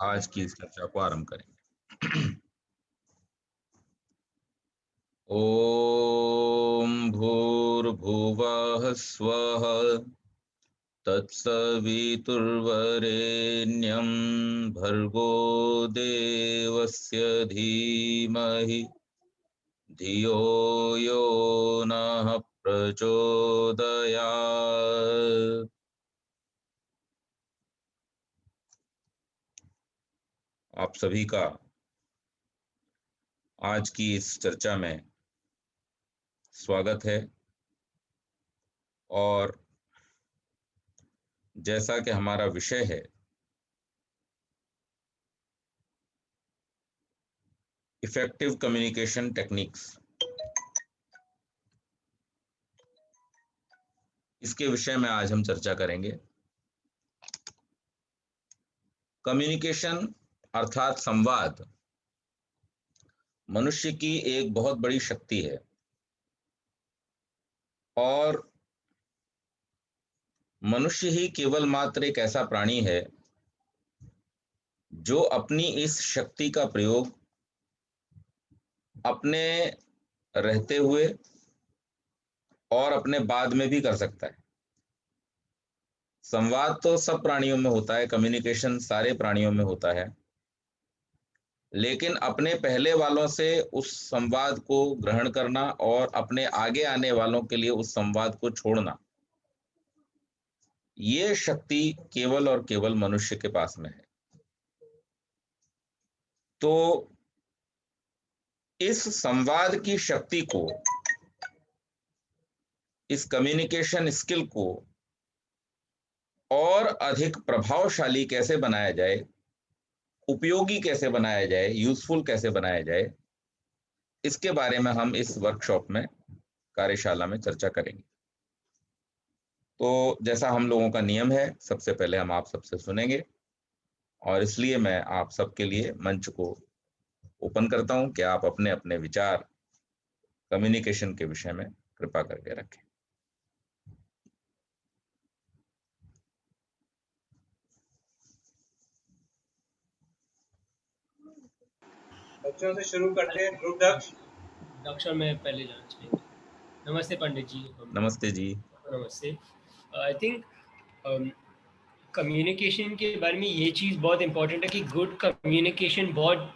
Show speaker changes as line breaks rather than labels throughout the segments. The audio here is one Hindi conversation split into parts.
आज की इस चर्चा को आरंभ करेंगे। ओम भूर्भुवः स्वः तत्सवितुर्वरेण्यं भर्गो देवस्य धीमहि धियो यो नः प्रचोदयात्। आप सभी का आज की इस चर्चा में स्वागत है। और जैसा कि हमारा विषय है इफेक्टिव कम्युनिकेशन टेक्निक्स, इसके विषय में आज हम चर्चा करेंगे। कम्युनिकेशन अर्थात संवाद मनुष्य की एक बहुत बड़ी शक्ति है और मनुष्य ही केवल मात्र एक ऐसा प्राणी है जो अपनी इस शक्ति का प्रयोग अपने रहते हुए और अपने बाद में भी कर सकता है। संवाद तो सब प्राणियों में होता है, कम्युनिकेशन सारे प्राणियों में होता है, लेकिन अपने पहले वालों से उस संवाद को ग्रहण करना और अपने आगे आने वालों के लिए उस संवाद को छोड़ना, ये शक्ति केवल और केवल मनुष्य के पास में है। तो इस संवाद की शक्ति को, इस कम्युनिकेशन स्किल को और अधिक प्रभावशाली कैसे बनाया जाए, उपयोगी कैसे बनाया जाए, यूजफुल कैसे बनाया जाए, इसके बारे में हम इस वर्कशॉप में, कार्यशाला में चर्चा करेंगे। तो जैसा हम लोगों का नियम है, सबसे पहले हम आप सबसे सुनेंगे और इसलिए मैं आप सबके लिए मंच को ओपन करता हूं कि आप अपने अपने विचार कम्युनिकेशन के विषय में कृपा करके रखें।
बच्चों से शुरू करते हैं। ध्रुव दक्ष।
दक्ष में पहले जाना चाहेंगे। नमस्ते पंडित जी।
नमस्ते जी।
नमस्ते। आई थिंक कम्युनिकेशन के बारे में ये चीज़ बहुत इम्पोर्टेंट है कि गुड कम्युनिकेशन बहुत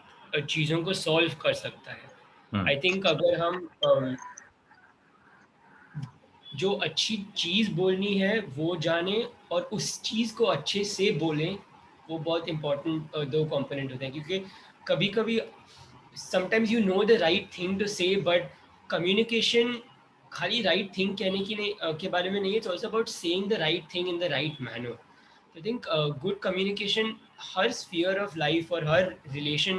चीज़ों को सॉल्व कर सकता है। आई थिंक अगर हम जो अच्छी चीज़ बोलनी है वो जाने और उस चीज़ को अच्छे से बोलें, वो बहुत इम्पोर्टेंट दो कंपोनेंट होते हैं। क्योंकि कभी कभी sometimes you know the right thing to say, but communication खाली राइट थिंग कहने की नहीं के बारे में नहीं है। It's also about saying the right thing in the right manner. I think good communication हर स्फीयर ऑफ लाइफ और हर रिलेशन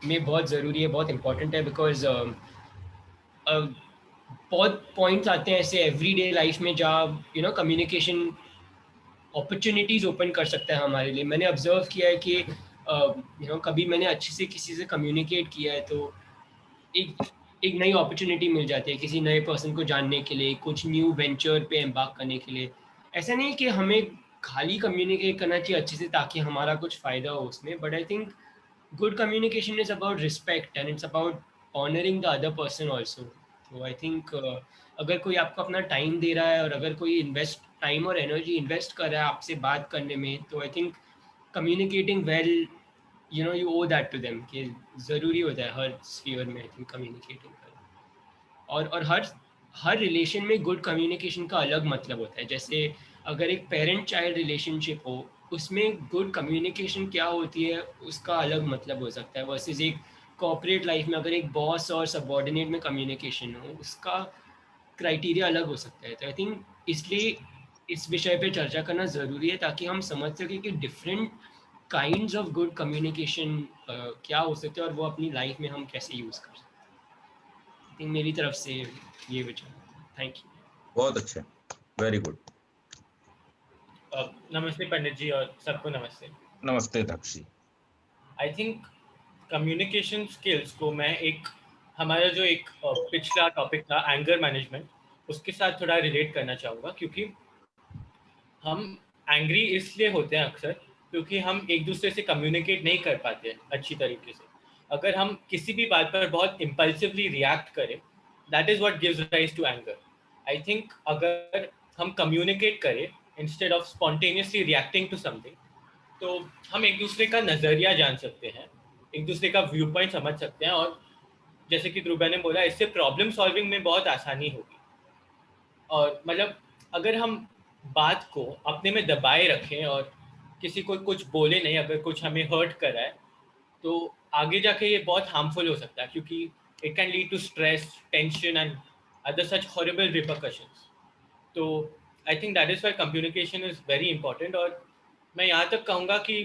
में बहुत ज़रूरी है, बहुत इंपॉर्टेंट है। बिकॉज बहुत पॉइंट्स आते हैं ऐसे एवरीडे लाइफ में जहाँ कम्युनिकेशन अपॉर्चुनिटीज़ ओपन कर सकता है हमारे लिए। मैंने ऑब्जर्व किया है कि कभी मैंने अच्छे से किसी से कम्युनिकेट किया है तो एक एक नई अपॉर्चुनिटी मिल जाती है किसी नए पर्सन को जानने के लिए, कुछ न्यू वेंचर पे एम्बार्क करने के लिए। ऐसा नहीं कि हमें खाली कम्युनिकेट करना चाहिए अच्छे से ताकि हमारा कुछ फ़ायदा हो उसमें, but I think good communication is about respect and it's about honoring the other person also. तो आई थिंक अगर कोई आपको अपना टाइम दे रहा है और अगर कोई इन्वेस्ट टाइम और एनर्जी इन्वेस्ट कर रहा है आपसे बात करने में, तो I think communicating well, you owe that to them कि ज़रूरी होता है हर स्फीयर में। आई थिंक कम्युनिकेटिंग वेल और हर रिलेशन में गुड कम्युनिकेशन का अलग मतलब होता है। जैसे अगर एक पेरेंट चाइल्ड रिलेशनशिप हो, उसमें गुड कम्युनिकेशन क्या होती है उसका अलग मतलब हो सकता है, वर्सेस एक कॉर्पोरेट लाइफ में अगर एक बॉस और सबॉर्डिनेट में कम्युनिकेशन हो, उसका क्राइटेरिया अलग हो सकता है। तो आई थिंक इसलिए इस विषय पे चर्चा करना ज़रूरी है ताकि हम समझ सकें कि different kinds of good communication क्या हो सकते हैं और वो अपनी लाइफ में हम कैसे यूज़ कर सकते हैं। आई थिंक मेरी तरफ से ये विचार। Thank you.
बहुत अच्छे, वेरी गुड।
नमस्ते पंडित जी और सबको नमस्ते।
नमस्ते दक्ष जी।
आई थिंक कम्युनिकेशन स्किल्स को मैं एक हमारा जो एक पिछला टॉपिक था एंगर मैनेजमेंट, उसके साथ थोड़ा रिलेट करना चाहूँगा। क्योंकि हम एंग्री इसलिए होते हैं अक्सर क्योंकि हम एक दूसरे से कम्युनिकेट नहीं कर पाते अच्छी तरीके से। अगर हम किसी भी बात पर बहुत इम्पल्सिवली रिएक्ट करें, that is what gives rise to anger. I think अगर हम कम्युनिकेट करें instead of spontaneously reacting to something, तो हम एक दूसरे का नज़रिया जान सकते हैं, एक दूसरे का व्यू पॉइंट समझ सकते हैं, और जैसे कि ध्रुव ने बोला, इससे प्रॉब्लम सॉल्विंग में बहुत आसानी होगी। और मतलब अगर हम बात को अपने में दबाए रखें और किसी को कुछ बोले नहीं, अगर कुछ हमें हर्ट कर रहा है, तो आगे जाके ये बहुत हार्मफुल हो सकता है, क्योंकि it can lead to stress, tension and other such horrible repercussions. तो I think that is why communication is very important. और मैं यहाँ तक कहूँगा कि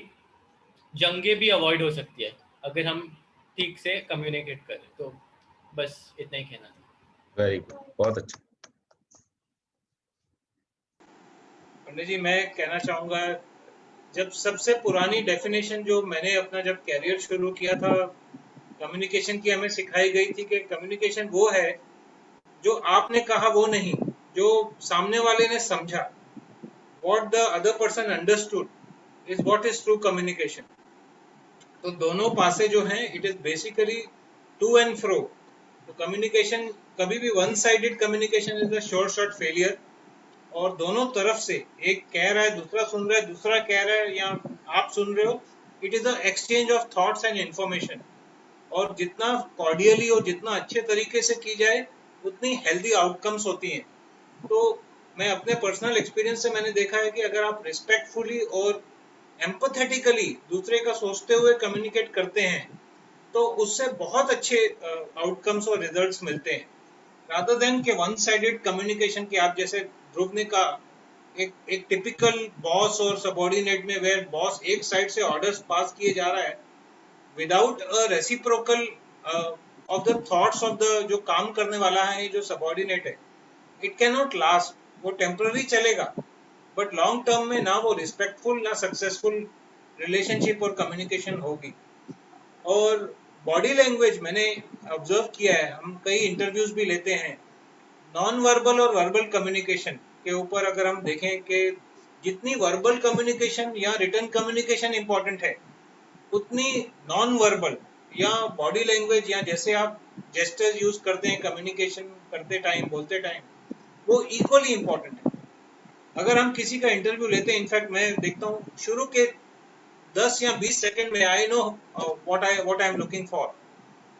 जंगें भी अवॉइड हो सकती है अगर हम ठीक से कम्युनिकेट करें। तो बस इतना ही कहना था।
वेरी गुड, बहुत अच्छा।
पंडित जी, मैं कहना चाहूँगा, जब सबसे पुरानी डेफिनेशन जो मैंने अपना जब कैरियर शुरू किया था कम्युनिकेशन की, हमें सिखाई गई थी कि कम्युनिकेशन वो है जो आपने कहा वो नहीं, जो सामने वाले ने समझा। What the other person understood is what is true communication. तो दोनों पासे जो हैं, it is basically to and fro. तो कम्युनिकेशन कभी भी one sided communication is a short failure, और दोनों तरफ से, एक कह रहा है, दूसरा सुन रहा है, दूसरा कह रहा है, या आप सुन रहे हो, it is a exchange of thoughts and information. और जितना कॉर्डियली और जितना अच्छे तरीके से की जाए, उतनी हेल्दी आउटकम्स होती हैं। तो मैं अपने पर्सनल एक्सपीरियंस से मैंने देखा है कि अगर आप रिस्पेक्टफुली और एम्पैथेटिकली दूसरे का सोचते हुए कम्युनिकेट करते हैं, तो उससे बहुत अच्छे आउटकम्स और रिजल्ट्स मिलते हैं, रादर देन के वन साइडेड कम्युनिकेशन की। आप जैसे ध्रुव ने कहा, एक टिपिकल बॉस और सबऑर्डिनेट में, वेयर बॉस एक साइड से ऑर्डर्स पास किए जा रहा है without a reciprocal of the thoughts of the जो काम करने वाला है, जो सबऑर्डिनेट है, इट कैन नॉट लास्ट। वो टेम्पररी चलेगा, बट लॉन्ग टर्म में ना वो रिस्पेक्टफुल ना सक्सेसफुल रिलेशनशिप और कम्युनिकेशन होगी। और बॉडी लैंग्वेज मैंने ऑब्जर्व किया है, हम कई इंटरव्यूज भी लेते हैं, नॉन वर्बल और वर्बल कम्युनिकेशन के ऊपर अगर हम देखें कि जितनी वर्बल कम्युनिकेशन या रिटन कम्युनिकेशन इंपॉर्टेंट है, उतनी नॉन वर्बल या बॉडी लैंग्वेज, या जैसे आप जेस्टर्स यूज करते हैं कम्युनिकेशन करते टाइम, बोलते टाइम, वो इक्वली इंपॉर्टेंट है। अगर हम किसी का इंटरव्यू लेते हैं, इनफैक्ट मैं देखता हूँ शुरू के 10 या 20 सेकंड में I know what I am looking for.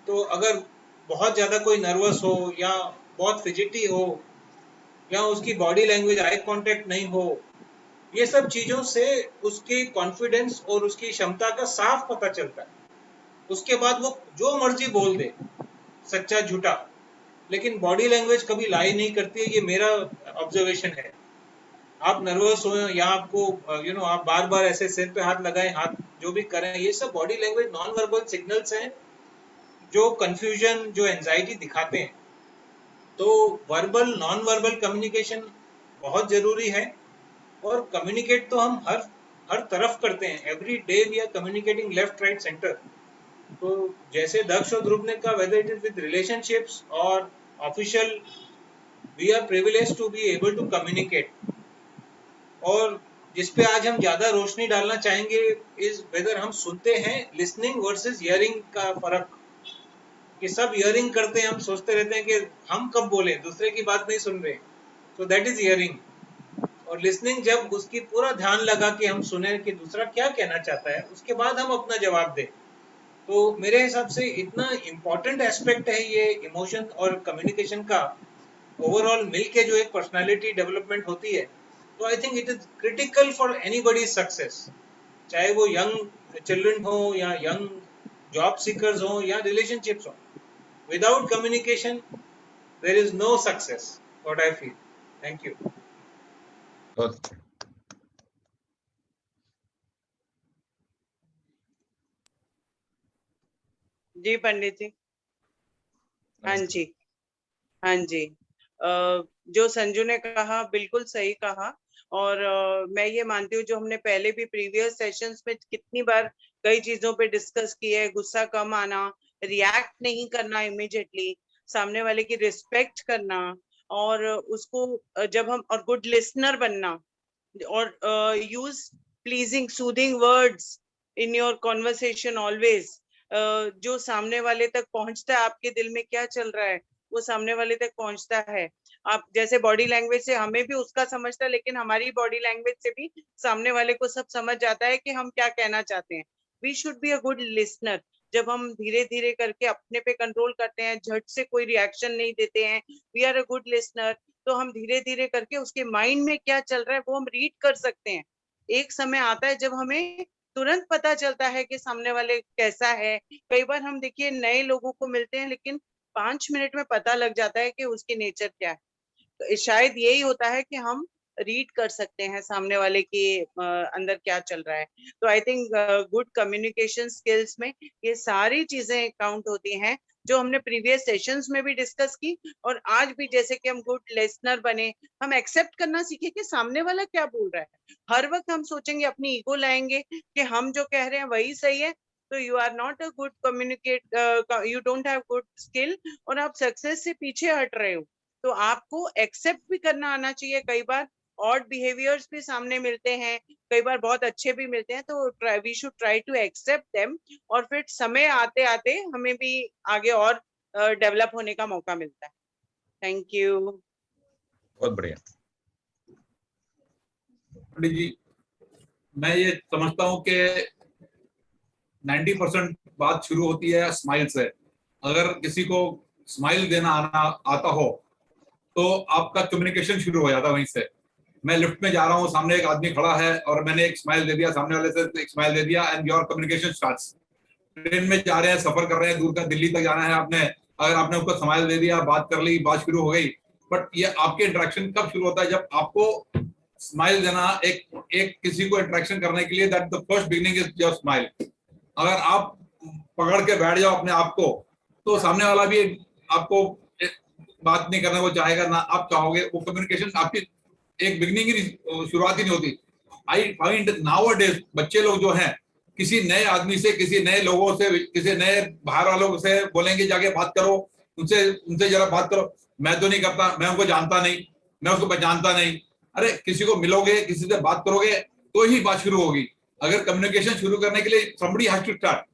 तो अगर बहुत ज्यादा कोई नर्वस हो, या बहुत फिजिटी हो, या उसकी बॉडी लैंग्वेज, आई कांटेक्ट नहीं हो, ये सब चीजों से उसकी कॉन्फिडेंस और उसकी क्षमता का साफ पता चलता है। उसके बाद वो जो मर्जी बोल दे, सच्चा झूठा, लेकिन बॉडी लैंग्वेज कभी लाई नहीं करती है। ये मेरा ऑब्जर्वेशन है। आप नर्वस हो, या आपको आप बार बार ऐसे सिर पे हाथ लगाएं, हाथ जो भी करें, ये सब body language non verbal signals हैं जो कंफ्यूजन, जो एंजाइटी दिखाते हैं। तो वर्बल नॉन वर्बल कम्युनिकेशन बहुत जरूरी है। और कम्युनिकेट तो हम हर तरफ करते हैं, every day we are communicating left right centre. तो जैसे दक्ष और ध्रुव ने कहा, whether it is with relationships और official, we are privileged to be able to communicate. और जिसपे आज हम ज्यादा रोशनी डालना चाहेंगे इज वेदर हम सुनते हैं, लिसनिंग वर्सेस हियरिंग का फर्क। कि सब हियरिंग करते हैं, हम सोचते रहते हैं कि हम कब बोले, दूसरे की बात नहीं सुन रहे, तो दैट इज हियरिंग। और लिसनिंग जब उसकी पूरा ध्यान लगा कि हम सुने कि दूसरा क्या कहना चाहता है, उसके बाद हम अपना जवाब दें। तो मेरे हिसाब से इतना इम्पोर्टेंट एस्पेक्ट है ये इमोशन और कम्युनिकेशन का, ओवरऑल मिलके जो एक पर्सनालिटी डेवलपमेंट होती है। तो I think it is critical for anybody success, चाहे वो यंग चिल्ड्रन हो, या यंग जॉब सीकर्स हो, या रिलेशनशिप्स हो। Without communication there is no success, what I feel. Thank you.
जी पंडित जी। हाँ जी, हाँ जी। जो संजू ने कहा बिल्कुल सही कहा। और मैं ये मानती हूँ, जो हमने पहले भी प्रीवियस सेशंस में कितनी बार कई चीजों पे डिस्कस किया है, गुस्सा कम आना, रिएक्ट नहीं करना इमीडिएटली, सामने वाले की रिस्पेक्ट करना, और उसको जब हम, और गुड लिसनर बनना, और use pleasing, soothing words in your conversation always. जो सामने वाले तक पहुंचता है, आपके दिल में क्या चल रहा है वो सामने वाले तक पहुंचता है. आप जैसे बॉडी लैंग्वेज से हमें भी उसका समझता है, लेकिन हमारी बॉडी लैंग्वेज से भी सामने वाले को सब समझ जाता है कि हम क्या कहना चाहते हैं. We should be a good listener. जब हम धीरे धीरे करके अपने पे कंट्रोल करते हैं, झट से कोई रिएक्शन नहीं देते हैं, we are a good listener, तो हम धीरे धीरे करके उसके माइंड में क्या चल रहा है वो हम रीड कर सकते हैं. एक समय आता है जब हमें तुरंत पता चलता है कि सामने वाले कैसा है. कई बार हम देखिए नए लोगों को मिलते हैं, लेकिन 5 मिनट में पता लग जाता है कि उसकी नेचर क्या है. तो शायद यही होता है कि हम रीड कर सकते हैं सामने वाले के अंदर क्या चल रहा है. तो I think good communication skills में ये सारी चीजें काउंट होती हैं जो हमने प्रीवियस सेशंस में भी डिस्कस की, और आज भी. जैसे कि हम गुड लिसनर बने, हम एक्सेप्ट करना सीखे कि सामने वाला क्या बोल रहा है. हर वक्त हम सोचेंगे, अपनी ईगो लाएंगे कि हम जो कह रहे हैं वही सही है, तो you are not a good communicate, you don't have good skill, और आप सक्सेस से पीछे हट रहे हो. तो आपको एक्सेप्ट भी करना आना चाहिए. कई बार ऑड बिहेवियर्स भी सामने मिलते हैं, कई बार बहुत अच्छे भी मिलते हैं, तो we should try to accept them, और फिर समय आते आते हमें भी आगे और डेवलप होने का मौका मिलता है. Thank you.
बहुत बढ़िया.
पंडित जी, मैं ये समझता हूँ कि 90% बात शुरू होती है स्माइल से. अगर किसी को स्माइल देना आता हो तो आपका कम्युनिकेशन शुरू हो जाता है वहीं से. मैं लिफ्ट में जा रहा हूँ, सामने एक आदमी खड़ा है और मैंने एक स्माइल दे दिया, सामने वाले से एक स्माइल दे दिया, and your communication starts. Train में जा रहे हैं, सफर कर रहे हैं, दूर का दिल्ली तक जाना है आपने, अगर आपने उसको स्माइल दे दिया, बात कर ली, बात शुरू हो गई. बट ये आपके इंटरेक्शन कब शुरू होता है? जब आपको स्माइल देना, एक किसी को इंटरेक्शन करने के लिए, that the first beginning is your smile. अगर आप पकड़ के बैठ जाओ अपने आप को, तो सामने वाला भी आपको बात नहीं करने को चाहेगा, ना आप चाहोगे. वो कम्युनिकेशन आपकी एक बिगिनिंग की शुरुआत ही नहीं होती. आई फाइंड नाउअडेज बच्चे लोग जो हैं, किसी नए आदमी से, किसी नए लोगों से, किसी नए बाहर वालों से बोलेंगे जाके बात करो, उनसे जरा बात करो. मैं तो नहीं करता, मैं उनको जानता नहीं, मैं उसको पहचानता नहीं. अरे किसी को मिलोगे, किसी से बात करोगे तो ही बात शुरू होगी. अगर कम्युनिकेशन शुरू करने के लिए somebody has to start.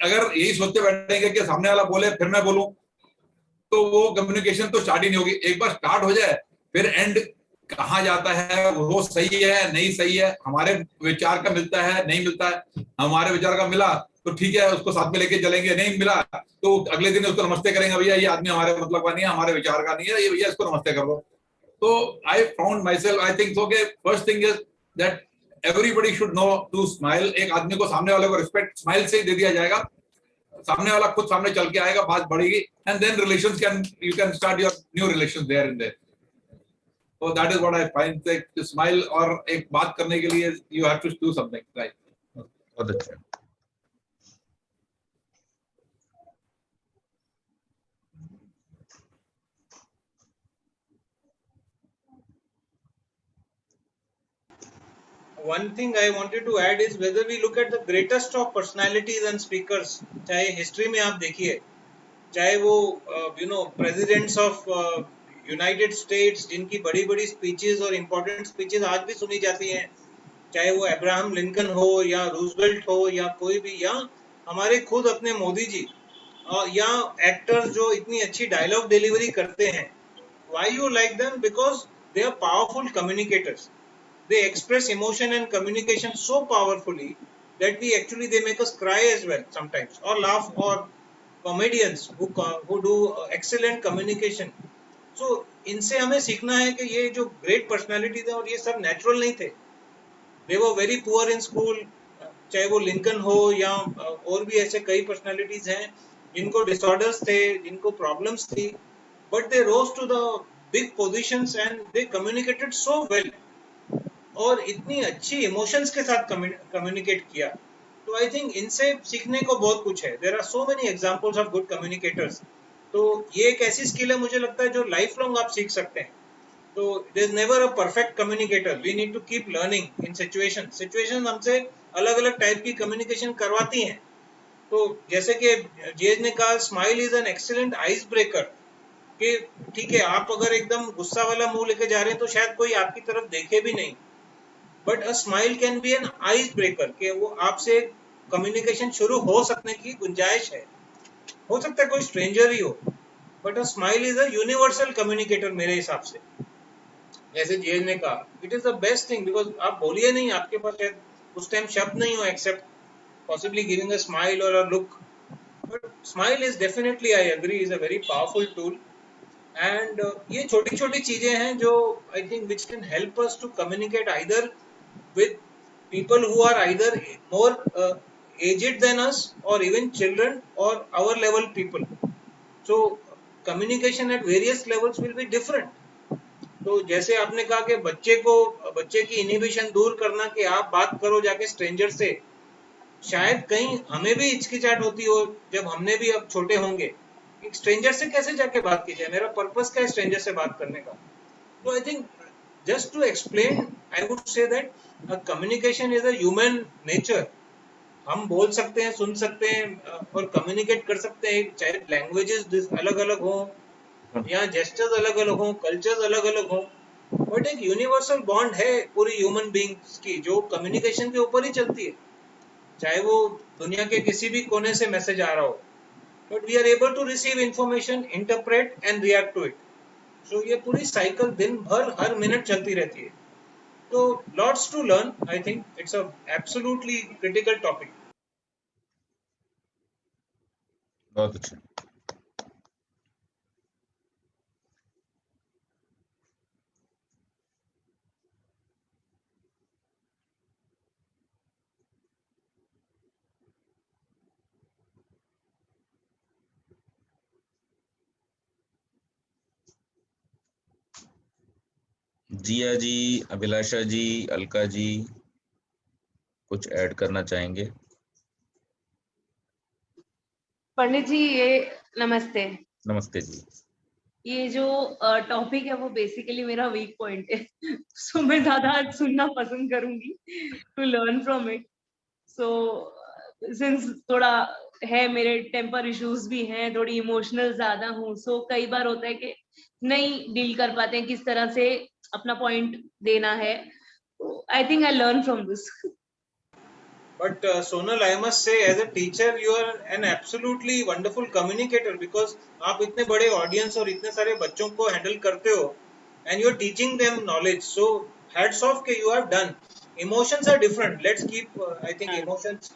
अगर यही सोचते बैठेंगे कि सामने वाला बोले फिर मैं बोलूं, तो वो कम्युनिकेशन तो स्टार्ट ही नहीं होगी. एक बार स्टार्ट हो जाए, फिर एंड कहाँ जाता है, वो सही है नहीं सही है, हमारे विचार का मिलता है नहीं मिलता है. हमारे विचार का मिला तो ठीक है, उसको साथ में लेके चलेंगे, नहीं मिला तो अगले दिन उसको नमस्ते करेंगे, भैया ये आदमी हमारे मतलब का नहीं है, हमारे विचार का नहीं है, ये भैया इसको नमस्ते कर दो. तो I found myself, I think so के first thing is that everybody should know to smile. एक आदमी को, सामने वाले को रिस्पेक्ट स्माइल से ही दे दिया जाएगा. सामने वाला खुद सामने चल के आएगा, बात बढ़ेगी, and then relations you can start your new relations there in there. So that is what I find, that to smile और एक बात करने के लिए you have to do something, right?
बहुत अच्छा.
One thing I wanted to add is whether we look at the greatest of personalities and speakers, चाहे history में आप देखिए, चाहे वो presidents of यूनाइटेड स्टेट्स, जिनकी बड़ी बड़ी स्पीचेस और इम्पोर्टेंट स्पीचेस आज भी सुनी जाती हैं, चाहे वो अब्राहम लिंकन हो या रूजवेल्ट हो या कोई भी, या हमारे खुद अपने मोदी जी, या एक्टर्स जो इतनी अच्छी डायलॉग डिलीवरी करते हैं. Why you like them? Because they are powerful communicators. They express emotion and communication so powerfully that we actually they make us cry as well sometimes, or laugh, or comedians who do excellent communication. So इनसे हमें सीखना है कि ये जो ग्रेट पर्सनालिटी थे, और ये सब नेचुरल नहीं थे. They were very poor in school, चाहे वो लिंकन हो या और भी ऐसे कई पर्सनालिटीज हैं जिनको डिसऑर्डर्स थे, जिनको प्रॉब्लम्स थी, but they rose to the big positions and they communicated so well, और इतनी अच्छी इमोशंस के साथ कम्युनिकेट किया. तो आई थिंक इनसे सीखने को बहुत कुछ है. There are so many examples of good communicators. तो ये एक ऐसी स्किल है, मुझे लगता है, जो लाइफ लॉन्ग आप सीख सकते हैं. तो there is never a perfect communicator. We need to keep learning in situation हमसे अलग अलग टाइप की कम्युनिकेशन करवाती हैं. तो जैसे कि जेज ने कहा, smile is an excellent ice breaker. कि ठीक है, आप अगर एकदम गुस्सा वाला मुंह लेके जा रहे हैं तो शायद कोई आपकी तरफ देखे भी नहीं, but a smile can be an ice breaker, कि वो आपसे कम्युनिकेशन शुरू हो सकने की गुंजाइश है। हो सकता है कोई स्ट्रेंजर ही हो, but a smile is a universal communicator मेरे हिसाब से। जैसे जेज ने कहा, it is the best thing, because आप बोलिए नहीं, आपके पास शायद उस टाइम शब्द नहीं हो accept possibly giving a smile or a look, but smile is definitely, I agree, is a very powerful tool. And ये छोटी छोटी चीजें हैं जो I think which can help us to communicate either with people who are either more aged than us, or even children, or our level people. So communication at various levels will be different. तो जैसे आपने कहा कि बच्चे की इनहिबिशन दूर करना, कि आप बात करो जाके स्ट्रेंजर से, शायद कहीं हमें भी हिचकिचाहट होती हो जब हमने भी अब छोटे होंगे, एक स्ट्रेंजर से कैसे जाके बात की जाए, मेरा पर्पस क्या है स्ट्रेंजर से बात करने का। तो I think just to explain, I would say that communication is a human nature. हम बोल सकते हैं, सुन सकते हैं और कम्युनिकेट कर सकते हैं, चाहे लैंग्वेजेस अलग अलग हो या जेस्चर्स अलग अलग हो, कल्चर्स अलग अलग हो, बट एक यूनिवर्सल बॉन्ड है पूरी ह्यूमन बींग्स की जो कम्युनिकेशन के ऊपर ही चलती है, चाहे वो दुनिया के किसी भी कोने से मैसेज आ रहा हो, but we are able to receive information, interpret and react to it. So ये पूरी साइकिल दिन भर हर मिनट चलती रहती है। तो lots to learn, I think it's a absolutely critical topic.
बहुत अच्छा। जिया जी, अभिलाषा जी, अलका जी, कुछ ऐड करना चाहेंगे?
पंडित जी, ये नमस्ते।
नमस्ते जी।
ये जो टॉपिक है वो बेसिकली मेरा वीक पॉइंट है, सो मैं ज्यादा सुनना पसंद करूंगी to learn from it. So since थोड़ा है, मेरे टेम्पर इश्यूज भी हैं, थोड़ी इमोशनल ज्यादा हूँ, सो कई बार होता है कि नहीं डील कर पाते हैं किस तरह से अपना पॉइंट देना है। I think I learn from this.
But Sonal, I must say, as a teacher, you are an absolutely wonderful communicator, because आप इतने बड़े audience और इतने सारे बच्चों को handle करते हो, and you are teaching them knowledge. So hats off कि you have done. Emotions are different. Let's keep, I think, emotions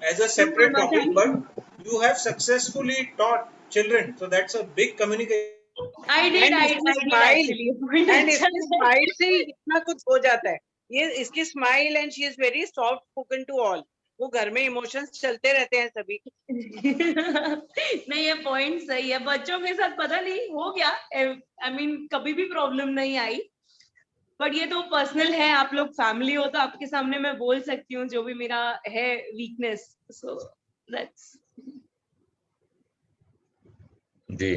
as a separate topic, but you have successfully taught children. So that's a big communication.
I did actually.
And इसकी स्माइल से ही इतना कुछ हो जाता है। ये इसकी smile, and she is very soft spoken to all. वो घर में इमोशंस चलते रहते हैं सभी।
नहीं, ये पॉइंट सही है। बच्चों के साथ पता नहीं हो गया, आई मीन कभी भी प्रॉब्लम नहीं आई, बट ये तो पर्सनल है। आप लोग फैमिली हो तो आपके सामने मैं बोल सकती हूँ जो भी मेरा है वीकनेस। सो दैट्स
जी।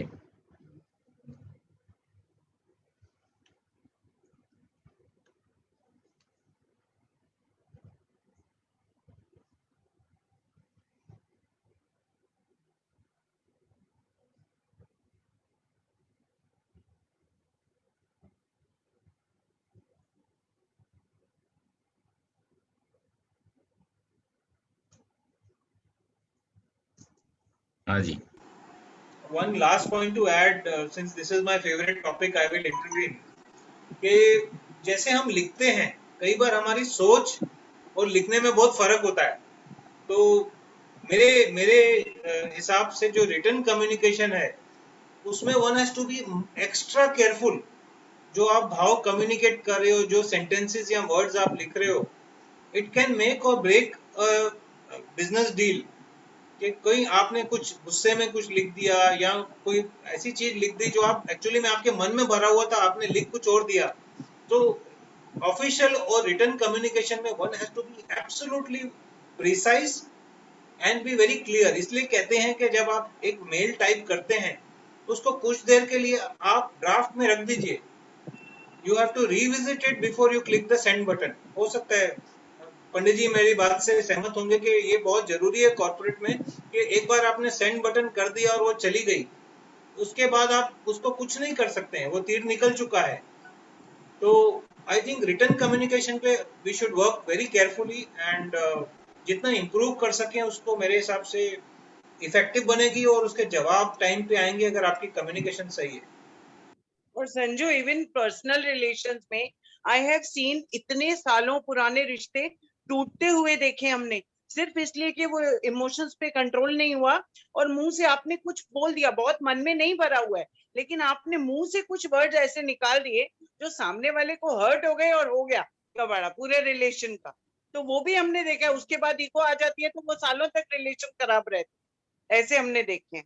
हाँ जी।
One last point to add, since this is my favorite topic, I will intervene. कि जैसे हम लिखते हैं, कई बार हमारी सोच और लिखने में बहुत फर्क होता है। तो मेरे हिसाब से जो रिटन कम्युनिकेशन है, उसमें one has to be extra careful. जो आप भाव कम्युनिकेट कर रहे हो, जो सेंटेंसेस या वर्ड्स आप लिख रहे हो, इट कैन मेक और ब्रेक बिजनेस डील। कि कोई आपने कुछ गुस्से में कुछ लिख दिया, या कोई ऐसी चीज लिख दी जो आप एक्चुअली में आपके मन में भरा हुआ था, आपने लिख कुछ और दिया। तो ऑफिशियल और रिटन कम्युनिकेशन में one has to be absolutely precise and be very clear. इसलिए कहते हैं कि जब आप एक मेल टाइप करते हैं, उसको कुछ देर के लिए आप ड्राफ्ट में रख दीजिए। You have to revisit it before you click the send button. हो सकता है पंडित जी मेरी बात से सहमत होंगे कि ये बहुत जरूरी है कॉर्पोरेट में, कि एक बार आपने सेंड बटन कर दिया और वो चली गई, उसके बाद आप उसको कुछ नहीं कर सकते हैं, वो तीर निकल चुका है। तो आई थिंक रिटर्न कम्युनिकेशन पे we should work very carefully and जितना इम्प्रूव कर सकें उसको मेरे हिसाब से इफेक्टिव बनेगी और उसके जवाब टाइम पे आएंगे अगर आपकी कम्युनिकेशन सही है।
और संजू इवन पर्सनल रिलेशंस में आई हैव सीन इतने सालों पुराने रिश्ते टूटते हुए देखे हमने, सिर्फ इसलिए कि वो इमोशंस पे कंट्रोल नहीं हुआ और मुंह से आपने कुछ बोल दिया, बहुत मन में नहीं भरा हुआ है लेकिन आपने मुंह से कुछ वर्ड ऐसे निकाल दिए जो सामने वाले को हर्ट हो गए और हो गया कबाड़ा पूरे रिलेशन का। तो वो भी हमने देखा है, उसके बाद ईगो आ जाती है तो वो सालों तक रिलेशन खराब रहते, ऐसे हमने देखे हैं।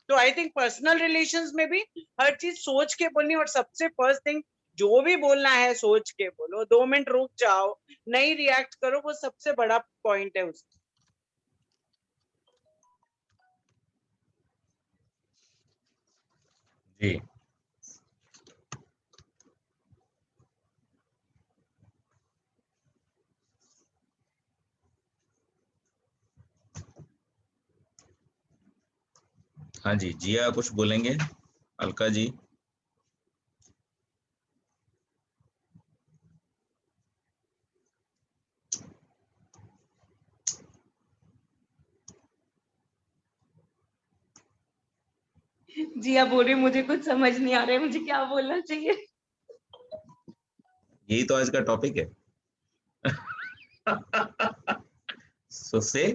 तो आई थिंक पर्सनल रिलेशंस में भी हर चीज सोच के बोलनी, और सबसे फर्स्ट थिंग जो भी बोलना है सोच के बोलो, 2 मिनट रुक जाओ, नहीं रिएक्ट करो, वो सबसे बड़ा पॉइंट है उसका।
जी हाँ जी, जिया कुछ बोलेंगे? अलका जी।
जी आप बोल रहे मुझे कुछ समझ नहीं आ रहा है, मुझे क्या बोलना चाहिए।
यही तो आज का टॉपिक है। So say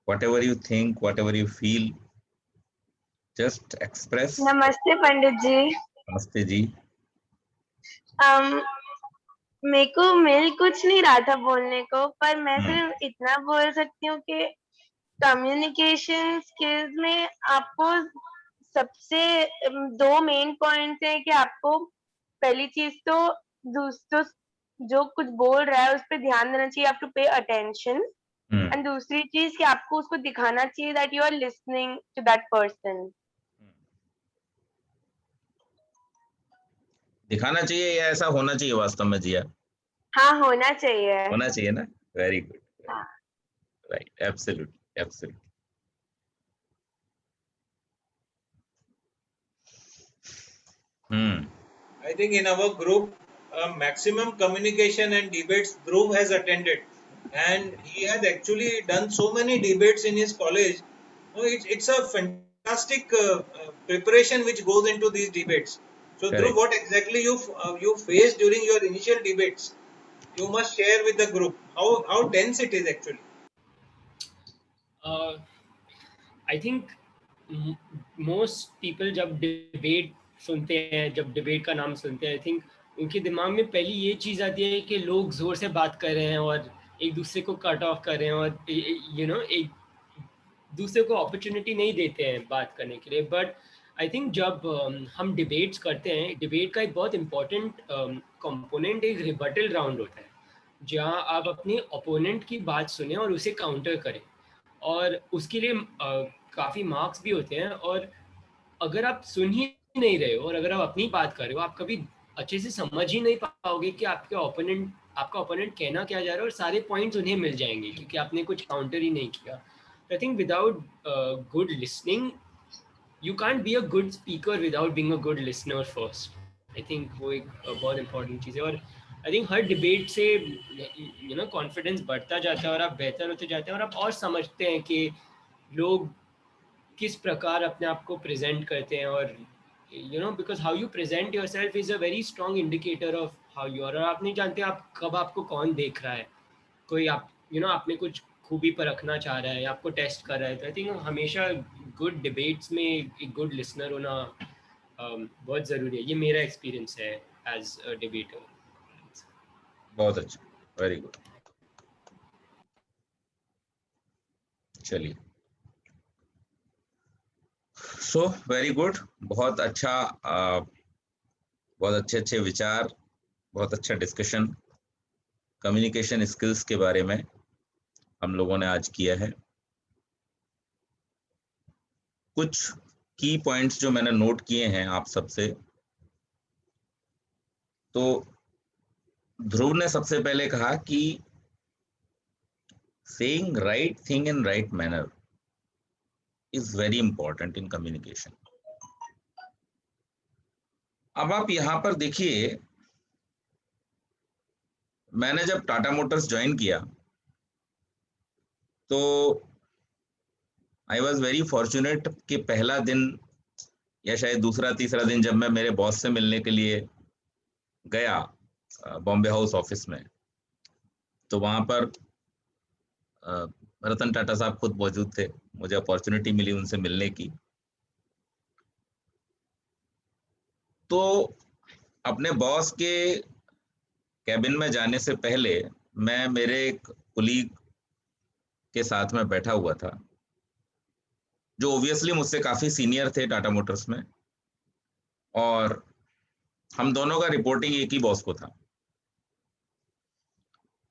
whatever you think, whatever you feel, just express.
नमस्ते पंडित जी।
नमस्ते जी।
मेरे को मिल कुछ नहीं रहा था बोलने को, पर मैं सिर्फ इतना बोल सकती हूँ कि कम्युनिकेशन स्किल्स में आपको सबसे 2 मेन पॉइंट्स हैं कि आपको पहली चीज तो दूसरों जो कुछ बोल रहा है उस पर ध्यान देना चाहिए, आप टू पे अटेंशन, एंड दूसरी चीज कि आपको उसको दिखाना चाहिए that you are listening to that person.
दिखाना चाहिए या ऐसा होना चाहिए वास्तव में जिया?
हाँ होना चाहिए।
होना चाहिए ना, very good, right, absolutely absolutely.
I think in our group, maximum communication and debates Dhruv has attended, and he has actually done so many debates in his college. It's a fantastic preparation which goes into these debates. So
Correct.
Dhruv, what exactly you faced during your initial debates? You must share with the group how tense it is actually.
I think most people जब डिबेट सुनते हैं, जब डिबेट का नाम सुनते हैं, आई थिंक उनके दिमाग में पहली ये चीज़ आती है कि लोग ज़ोर से बात कर रहे हैं और एक दूसरे को कट ऑफ कर रहे हैं और एक दूसरे को अपॉर्चुनिटी नहीं देते हैं बात करने के लिए। बट आई थिंक जब हम डिबेट्स करते हैं, डिबेट का एक बहुत इम्पॉर्टेंट कंपोनेंट एक रिबटल राउंड होता है, जहाँ आप अपने ओपोनेंट की बात सुने और उसे काउंटर करें, और उसके लिए काफ़ी मार्क्स भी होते हैं। और अगर आप सुन ही नहीं रहे हो और अगर आप अपनी बात कर रहे हो, आप कभी अच्छे से समझ ही नहीं पाओगे कि आपका ओपोनेंट कहना क्या जा रहा है, और सारे पॉइंट्स उन्हें मिल जाएंगे क्योंकि आपने कुछ काउंटर ही नहीं किया। I think without good listening you can't be a good speaker without being a good listener first. I think वो एक बहुत इंपॉर्टेंट चीज़ है। और आई थिंक हर डिबेट से कॉन्फिडेंस बढ़ता जाता है और आप बेहतर होते जाते हैं और आप और समझते हैं कि लोग किस प्रकार अपने आप को प्रेजेंट करते हैं। और because how you present yourself is a very strong indicator of how you are. और आप नहीं जानते आप कब आपको कौन देख रहा है, कोई आप आपने कुछ खूबी पर रखना चाह रहा है या आपको टेस्ट कर रहा है। तो आई थिंक हमेशा गुड डिबेट्स में एक गुड लिसनर होना बहुत ज़रूरी है। ये मेरा एक्सपीरियंस है एज अ डिबेटर।
बहुत अच्छा, वेरी गुड। चलिए, सो वेरी गुड, बहुत अच्छा, बहुत अच्छे विचार, बहुत अच्छा डिस्कशन कम्युनिकेशन स्किल्स के बारे में हम लोगों ने आज किया है। कुछ की पॉइंट्स जो मैंने नोट किए हैं आप सबसे, तो ध्रुव ने सबसे पहले कहा कि saying right thing in right manner is very important in communication. अब आप यहाँ पर देखिए, मैंने जब टाटा मोटर्स ज्वाइन किया तो आई वॉज वेरी फॉर्चुनेट कि पहला दिन या शायद दूसरा तीसरा दिन जब मैं मेरे बॉस से मिलने के लिए गया बॉम्बे हाउस ऑफिस में, तो वहां पर रतन टाटा साहब खुद मौजूद थे। मुझे अपॉर्चुनिटी मिली उनसे मिलने की। तो अपने बॉस के कैबिन में जाने से पहले मैं मेरे एक कुलीग के साथ में बैठा हुआ था, जो ऑब्वियसली मुझसे काफी सीनियर थे टाटा मोटर्स में, और हम दोनों का रिपोर्टिंग एक ही बॉस को था।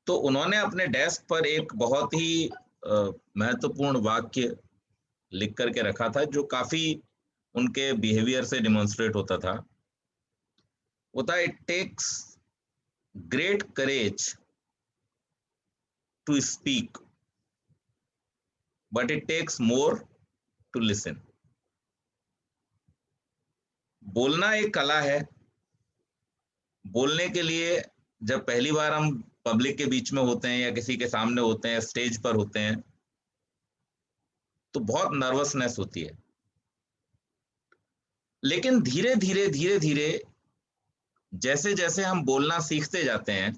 तो उन्होंने अपने डेस्क पर एक बहुत ही महत्वपूर्ण वाक्य लिख करके रखा था, जो काफी उनके बिहेवियर से डिमॉन्स्ट्रेट होता था। वो था, it takes great courage to speak but it takes more to listen. बोलना एक कला है। बोलने के लिए जब पहली बार हम पब्लिक के बीच में होते हैं या किसी के सामने होते हैं, स्टेज पर होते हैं, तो बहुत नर्वसनेस होती है। लेकिन धीरे धीरे धीरे धीरे जैसे जैसे हम बोलना सीखते जाते हैं,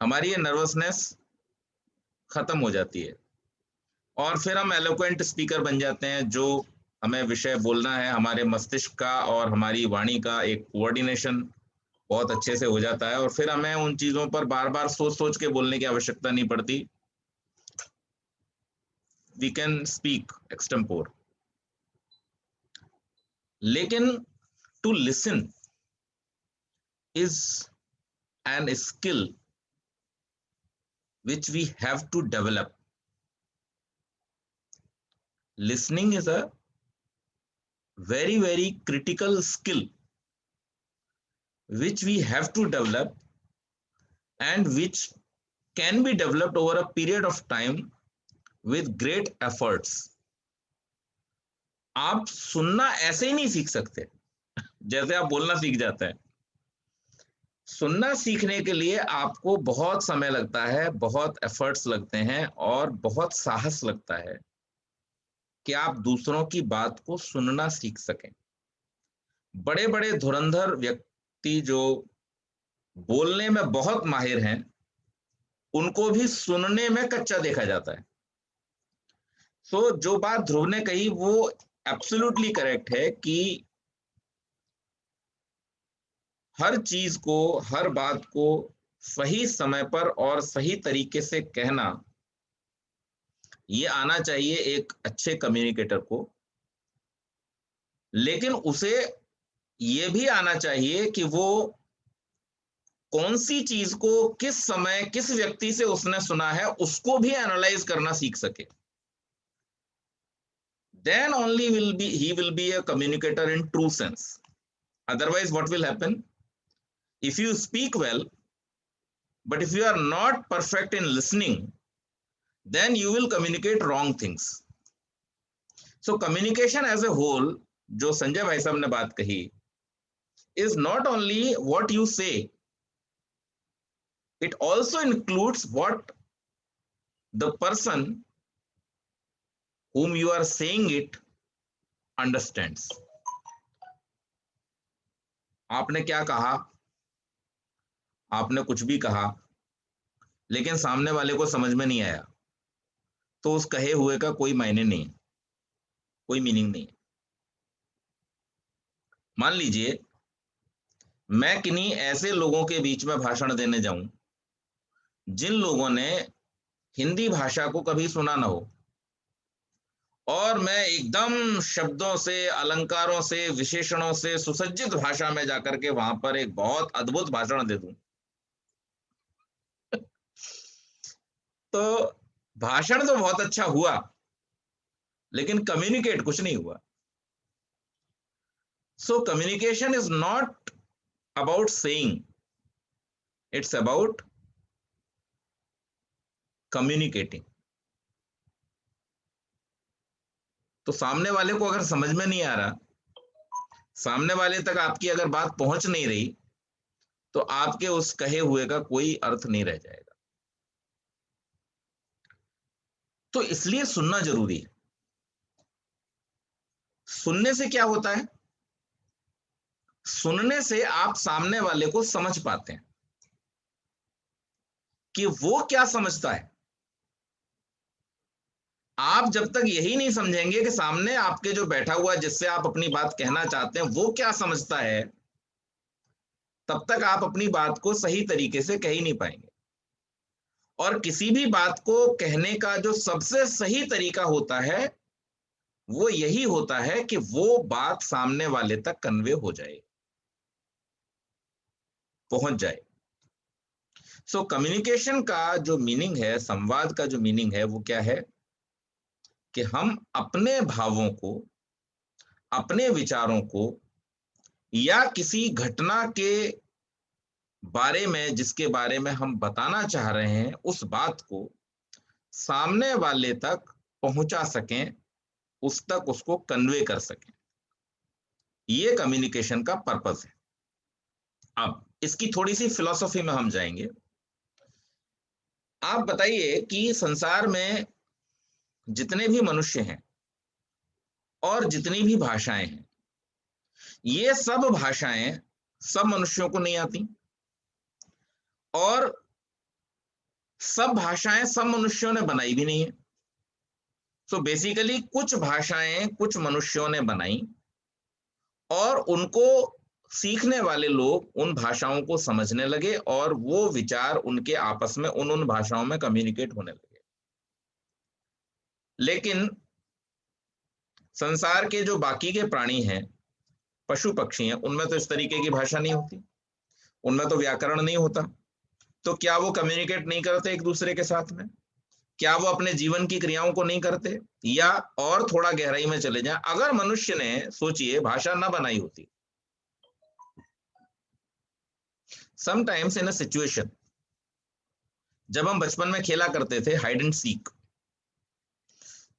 हमारी ये नर्वसनेस खत्म हो जाती है और फिर हम एलोक्वेंट स्पीकर बन जाते हैं। जो हमें विषय बोलना है, हमारे मस्तिष्क का और हमारी वाणी का एक कोऑर्डिनेशन बहुत अच्छे से हो जाता है और फिर हमें उन चीजों पर बार बार सोच सोच के बोलने की आवश्यकता नहीं पड़ती। We can speak extempore. लेकिन to listen is an skill which we have to develop. Listening is a very, very critical skill which we have to develop and which can be developed over a period of time with great efforts. आप सुनना ऐसे ही नहीं सीख सकते जैसे आप बोलना सीख जाते हैं। सुनना सीखने के लिए आपको बहुत समय लगता है, बहुत एफर्ट्स लगते हैं और बहुत साहस लगता है कि आप दूसरों की बात को सुनना सीख सकें। बड़े बड़े धुरंधर व्यक्ति जो बोलने में बहुत माहिर हैं, उनको भी सुनने में कच्चा देखा जाता है। सो जो बात ध्रुव ने कही वो एब्सोल्युटली करेक्ट है कि हर चीज को, हर बात को सही समय पर और सही तरीके से कहना, ये आना चाहिए एक अच्छे कम्युनिकेटर को। लेकिन उसे ये भी आना चाहिए कि वो कौन सी चीज को किस समय किस व्यक्ति से उसने सुना है उसको भी एनालाइज करना सीख सके। Then only he will be a communicator in true sense. Otherwise, what will happen? If you speak well, but if you are not perfect in listening, then you will communicate wrong things. So communication as a whole, जो संजय भाई साहब ने बात कही, is not only what you say, it also includes what the person whom you are saying it understands. आपने क्या कहा, आपने कुछ भी कहा, लेकिन सामने वाले को समझ में नहीं आया, तो उस कहे हुए का कोई मायने नहीं, कोई मीनिंग नहीं। मान लीजिए मैं किन्हीं ऐसे लोगों के बीच में भाषण देने जाऊं जिन लोगों ने हिंदी भाषा को कभी सुना ना हो, और मैं एकदम शब्दों से, अलंकारों से, विशेषणों से सुसज्जित भाषा में जाकर के वहां पर एक बहुत अद्भुत भाषण दे दूं, तो भाषण तो बहुत अच्छा हुआ, लेकिन कम्युनिकेट कुछ नहीं हुआ। So communication is not about saying, it's about communicating. तो सामने वाले को अगर समझ में नहीं आ रहा, सामने वाले तक आपकी अगर बात पहुंच नहीं रही तो आपके उस कहे हुए का कोई अर्थ नहीं रह जाएगा। तो इसलिए सुनना जरूरी है। सुनने से क्या होता है? सुनने से आप सामने वाले को समझ पाते हैं कि वो क्या समझता है। आप जब तक यही नहीं समझेंगे कि सामने आपके जो बैठा हुआ जिससे आप अपनी बात कहना चाहते हैं वो क्या समझता है, तब तक आप अपनी बात को सही तरीके से कह ही नहीं पाएंगे। और किसी भी बात को कहने का जो सबसे सही तरीका होता है वो यही होता है कि वो बात सामने वाले तक कन्वे हो जाए, पहुंच जाए। सो कम्युनिकेशन का जो मीनिंग है, संवाद का जो मीनिंग है वो क्या है कि हम अपने भावों को, अपने विचारों को या किसी घटना के बारे में जिसके बारे में हम बताना चाह रहे हैं उस बात को सामने वाले तक पहुंचा सकें, उस तक उसको कन्वे कर सकें। ये कम्युनिकेशन का पर्पस है। अब इसकी थोड़ी सी फिलॉसफी में हम जाएंगे। आप बताइए कि संसार में जितने भी मनुष्य हैं और जितनी भी भाषाएं हैं, ये सब भाषाएं सब मनुष्यों को नहीं आती और सब भाषाएं सब मनुष्यों ने बनाई भी नहीं है। सो बेसिकली कुछ भाषाएं कुछ मनुष्यों ने बनाई और उनको सीखने वाले लोग उन भाषाओं को समझने लगे और वो विचार उनके आपस में उन भाषाओं में कम्युनिकेट होने लगे। लेकिन संसार के जो बाकी के प्राणी हैं, पशु पक्षी हैं, उनमें तो इस तरीके की भाषा नहीं होती, उनमें तो व्याकरण नहीं होता। तो क्या वो कम्युनिकेट नहीं करते एक दूसरे के साथ में? क्या वो अपने जीवन की क्रियाओं को नहीं करते? या और थोड़ा गहराई में चले जाएं, अगर मनुष्य ने, सोचिए, भाषा ना बनाई होती, समटाइम्स इन अ सिचुएशन, जब हम बचपन में खेला करते थे हाइड एंड सीक,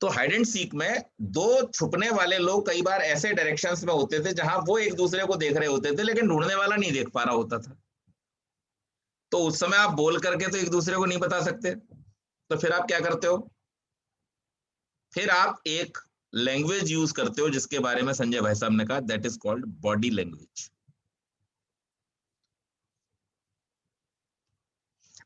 तो हाइड एंड सीक में दो छुपने वाले लोग कई बार ऐसे डायरेक्शंस में होते थे जहां वो एक दूसरे को देख रहे होते थे लेकिन ढूंढने वाला नहीं देख पा रहा होता था। तो उस समय आप बोल करके तो एक दूसरे को नहीं बता सकते, तो फिर आप क्या करते हो? फिर आप एक लैंग्वेज यूज करते हो जिसके बारे में संजय भाई साहब ने कहा, that is called body language.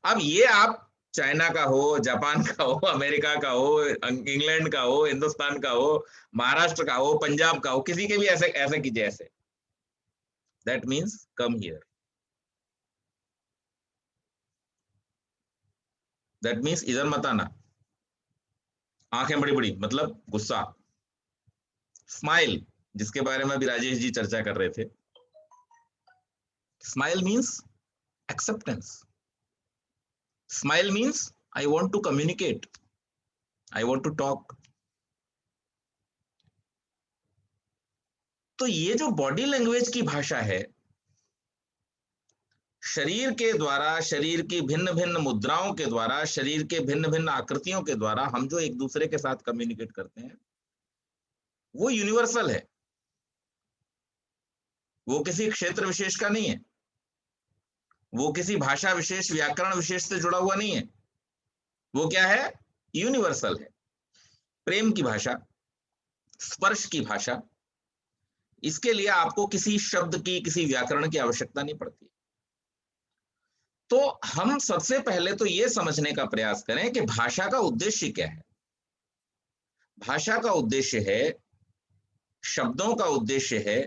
अब ये आप चाइना का हो, जापान का हो, अमेरिका का हो, इंग्लैंड का हो, हिंदुस्तान का हो, महाराष्ट्र का हो, पंजाब का हो, किसी के भी ऐसे ऐसे कीजिए, ऐसे, that means come here, that means इधर मत आना, आंखें बड़ी बड़ी मतलब गुस्सा, स्माइल जिसके बारे में भी राजेश जी चर्चा कर रहे थे, smile means acceptance, smile means I want to communicate, I want to talk। तो ये जो बॉडी लैंग्वेज की भाषा है, शरीर के द्वारा, शरीर की भिन्न भिन्न मुद्राओं के द्वारा, शरीर के भिन्न भिन्न आकृतियों के द्वारा हम जो एक दूसरे के साथ कम्युनिकेट करते हैं वो यूनिवर्सल है, वो किसी क्षेत्र विशेष का नहीं है, वो किसी भाषा विशेष, व्याकरण विशेष से जुड़ा हुआ नहीं है, वो क्या है? यूनिवर्सल है। प्रेम की भाषा, स्पर्श की भाषा, इसके लिए आपको किसी शब्द की, किसी व्याकरण की आवश्यकता नहीं पड़ती। तो हम सबसे पहले तो ये समझने का प्रयास करें कि भाषा का उद्देश्य क्या है। भाषा का उद्देश्य है, शब्दों का उद्देश्य है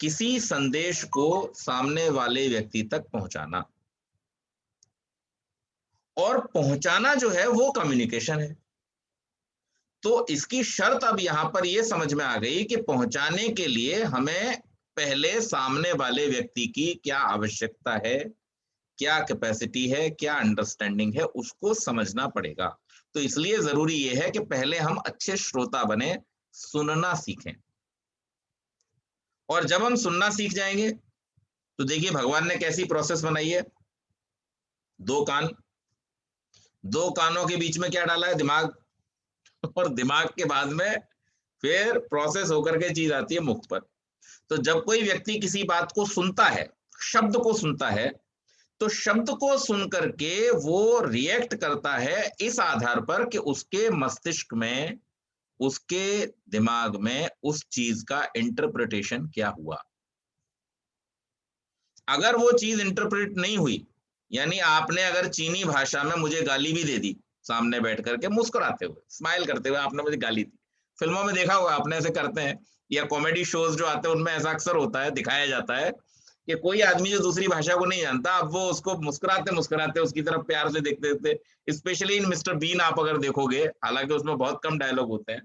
किसी संदेश को सामने वाले व्यक्ति तक पहुंचाना, और पहुंचाना जो है वो कम्युनिकेशन है। तो इसकी शर्त अब यहां पर ये समझ में आ गई कि पहुंचाने के लिए हमें पहले सामने वाले व्यक्ति की क्या आवश्यकता है, क्या कैपेसिटी है, क्या अंडरस्टैंडिंग है, उसको समझना पड़ेगा। तो इसलिए जरूरी यह है कि पहले हम अच्छे श्रोता बने, सुनना सीखें। और जब हम सुनना सीख जाएंगे तो देखिए भगवान ने कैसी प्रोसेस बनाई है, दो कान, दो कानों के बीच में क्या डाला है? दिमाग, और दिमाग के बाद में फिर प्रोसेस होकर के चीज आती है मुख पर। तो जब कोई व्यक्ति किसी बात को सुनता है, शब्द को सुनता है, तो शब्द को सुन करके वो रिएक्ट करता है इस आधार पर कि उसके मस्तिष्क में, उसके दिमाग में उस चीज का इंटरप्रिटेशन क्या हुआ। अगर वो चीज इंटरप्रेट नहीं हुई, यानी आपने अगर चीनी भाषा में मुझे गाली भी दे दी, सामने बैठ करके मुस्कुराते हुए, स्माइल करते हुए आपने मुझे गाली दी, फिल्मों में देखा होगा आपने, ऐसे करते हैं, या कॉमेडी शोज जो आते हैं उनमें ऐसा अक्सर होता है, दिखाया जाता है कि कोई आदमी जो दूसरी भाषा को नहीं जानता, अब वो उसको मुस्कुराते मुस्कुराते उसकी तरफ प्यार से देखते देखते, स्पेशली इन मिस्टर बीन आप अगर देखोगे, हालांकि उसमें बहुत कम डायलॉग होते हैं,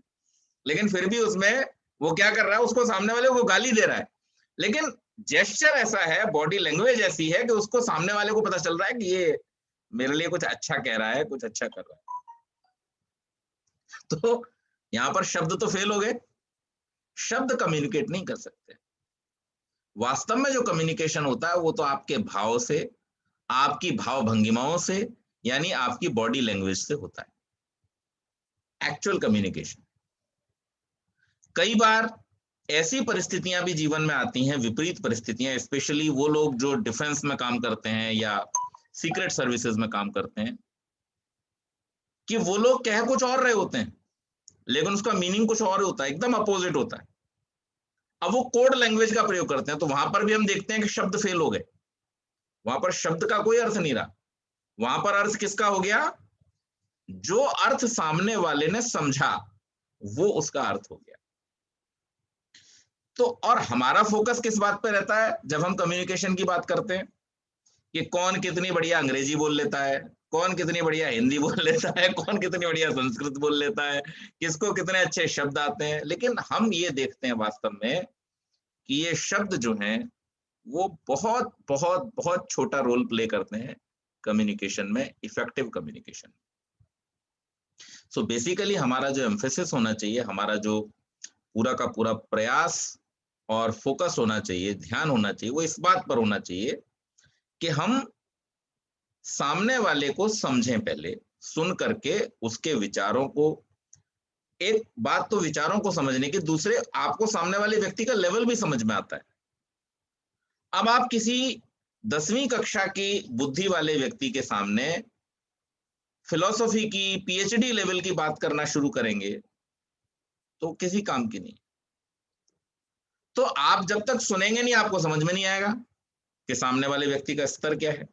लेकिन फिर भी उसमें वो क्या कर रहा है, उसको सामने वाले को गाली दे रहा है, लेकिन जेस्चर ऐसा है, बॉडी लैंग्वेज ऐसी है कि उसको सामने वाले को पता चल रहा है कि ये मेरे लिए कुछ अच्छा कह रहा है, कुछ अच्छा कर रहा है। तो यहां पर शब्द तो फेल हो गए, शब्द कम्युनिकेट नहीं कर सकते। वास्तव में जो कम्युनिकेशन होता है वो तो आपके भाव से, आपकी भाव भंगिमाओं से, यानी आपकी बॉडी लैंग्वेज से होता है एक्चुअल कम्युनिकेशन। कई बार ऐसी परिस्थितियां भी जीवन में आती हैं, विपरीत परिस्थितियां, स्पेशली वो लोग जो डिफेंस में काम करते हैं या सीक्रेट सर्विसेज में काम करते हैं, कि वो लोग कह कुछ और रहे होते हैं लेकिन उसका मीनिंग कुछ और होता है, एकदम अपोजिट होता है। अब वो कोड लैंग्वेज का प्रयोग करते हैं, तो वहां पर भी हम देखते हैं कि शब्द फेल हो गए, वहां पर शब्द का कोई अर्थ नहीं रहा, वहां पर अर्थ किसका हो गया, जो अर्थ सामने वाले ने समझा वो उसका अर्थ हो गया। तो और हमारा फोकस किस बात पे रहता है जब हम कम्युनिकेशन की बात करते हैं, कि कौन कितनी बढ़िया अंग्रेजी बोल लेता है, कौन कितनी बढ़िया हिंदी बोल लेता है, कौन कितनी बढ़िया संस्कृत बोल लेता है, किसको कितने अच्छे शब्द आते हैं। लेकिन हम ये देखते हैं वास्तव में कि ये शब्द जो हैं वो बहुत बहुत बहुत छोटा रोल प्ले करते हैं कम्युनिकेशन में, इफेक्टिव कम्युनिकेशन। सो बेसिकली हमारा जो एम्फेसिस होना चाहिए, हमारा जो पूरा का पूरा प्रयास और फोकस होना चाहिए, ध्यान होना चाहिए, वो इस बात पर होना चाहिए कि हम सामने वाले को समझें, पहले सुन करके उसके विचारों को, एक बात तो विचारों को समझने की, दूसरे आपको सामने वाले व्यक्ति का लेवल भी समझ में आता है। अब आप किसी 10वीं कक्षा की बुद्धि वाले व्यक्ति के सामने फिलॉसफी की पीएचडी लेवल की बात करना शुरू करेंगे तो किसी काम की नहीं। तो आप जब तक सुनेंगे नहीं आपको समझ में नहीं आएगा कि सामने वाले व्यक्ति का स्तर क्या है।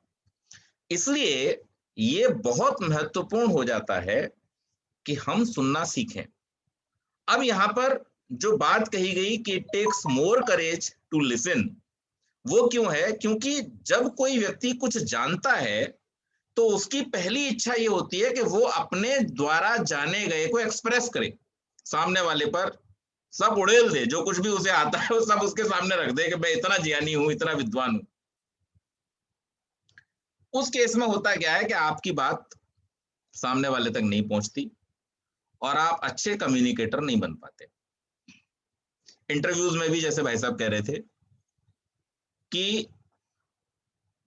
इसलिए ये बहुत महत्वपूर्ण हो जाता है कि हम सुनना सीखें। अब यहां पर जो बात कही गई कि it takes more courage to listen, वो क्यों है? क्योंकि जब कोई व्यक्ति कुछ जानता है तो उसकी पहली इच्छा ये होती है कि वो अपने द्वारा जाने गए को एक्सप्रेस करे, सामने वाले पर सब उड़ेल दे, जो कुछ भी उसे आता है वो सब उसके सामने रख दे कि मैं इतना ज्ञानी हूं, इतना विद्वान हूं। उस केस में होता क्या है कि आपकी बात सामने वाले तक नहीं पहुंचती और आप अच्छे कम्युनिकेटर नहीं बन पाते। इंटरव्यूज में भी जैसे भाई साहब कह रहे थे कि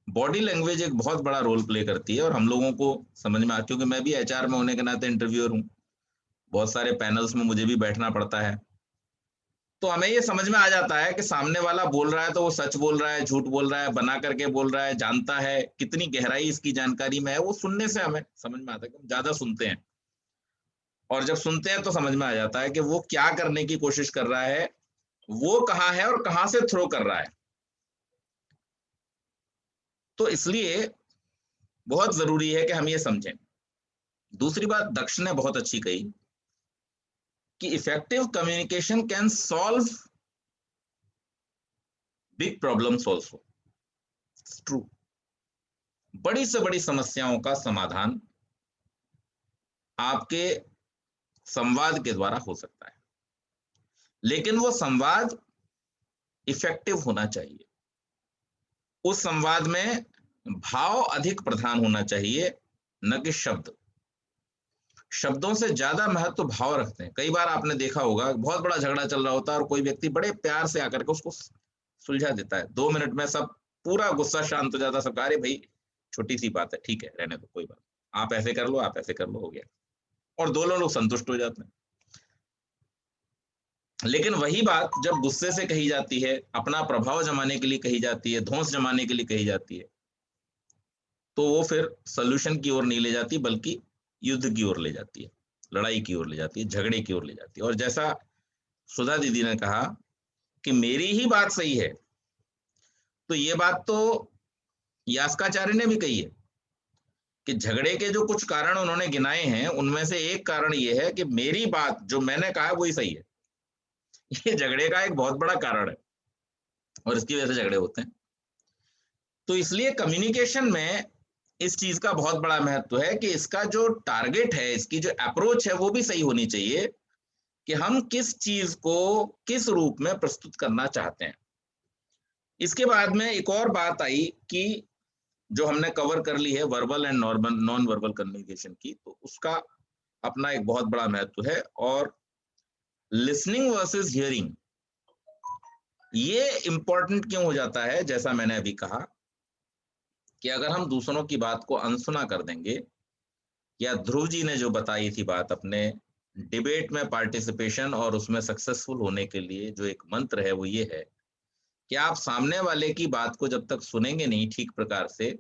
बॉडी लैंग्वेज एक बहुत बड़ा रोल प्ले करती है और हम लोगों को समझ में क्योंकि मैं भी एचआर में होने के नाते इंटरव्यूअर हूं, बहुत सारे पैनल्स में मुझे भी बैठना पड़ता है, तो हमें ये समझ में आ जाता है कि सामने वाला बोल रहा है तो वो सच बोल रहा है, झूठ बोल रहा है, बना करके बोल रहा है, जानता है, कितनी गहराई इसकी जानकारी में है, वो सुनने से हमें समझ में आता है कि हम ज्यादा सुनते हैं। और जब सुनते हैं तो समझ में आ जाता है कि वो क्या करने की कोशिश कर रहा है, वो कहाँ है और कहाँ से थ्रो कर रहा है। तो इसलिए बहुत जरूरी है कि हम ये समझें। दूसरी बात दक्ष ने बहुत अच्छी कही कि effective communication can solve big problems also. It's true, बड़ी से बड़ी समस्याओं का समाधान आपके संवाद के द्वारा हो सकता है, लेकिन वो संवाद इफेक्टिव होना चाहिए। उस संवाद में भाव अधिक प्रधान होना चाहिए, न कि शब्द। शब्दों से ज्यादा महत्व भाव रखते हैं। कई बार आपने देखा होगा बहुत बड़ा झगड़ा चल रहा होता है और कोई व्यक्ति बड़े प्यार से आकर के उसको सुलझा देता है, 2 मिनट में सब पूरा गुस्सा शांत हो जाता है, सब अरे भाई छोटी सी बात है, ठीक है रहने दो, कोई बात, आप ऐसे कर लो, आप ऐसे कर लो, हो गया, और दोनों लोग संतुष्ट हो जाते हैं। लेकिन वही बात जब गुस्से से कही जाती है, अपना प्रभाव जमाने के लिए कही जाती है, धौंस जमाने के लिए कही जाती है, तो वो फिर सॉल्यूशन की ओर नहीं ले जाती, बल्कि युद्ध की ओर ले जाती है, लड़ाई की ओर ले जाती है, झगड़े की ओर ले जाती है। और जैसा सुधा दीदी ने कहा कि मेरी ही बात सही है, तो ये बात तो यास्काचार्य ने भी कही है कि झगड़े के जो कुछ कारण उन्होंने गिनाए हैं, उनमें से एक कारण ये है कि मेरी बात जो मैंने कहा वही सही है। ये झगड़े का एक बहुत बड़ा कारण है और इसकी वजह से झगड़े होते हैं। तो इसलिए कम्युनिकेशन में इस चीज का बहुत बड़ा महत्व है कि इसका जो टारगेट है, इसकी जो अप्रोच है, वो भी सही होनी चाहिए कि हम किस चीज को किस रूप में प्रस्तुत करना चाहते हैं। इसके बाद में एक और बात आई कि जो हमने कवर कर ली है verbal and non verbal communication की, तो उसका अपना एक बहुत बड़ा महत्व है। और लिसनिंग वर्सेस हियरिंग, ये इंपॉर्टेंट क्यों हो जाता है? जैसा मैंने अभी कहा कि अगर हम दूसरों की बात को अनसुना कर देंगे, या ध्रुव जी ने जो बताई थी बात अपने डिबेट में पार्टिसिपेशन और उसमें सक्सेसफुल होने के लिए जो एक मंत्र है, वो ये है कि आप सामने वाले की बात को जब तक सुनेंगे नहीं ठीक प्रकार से,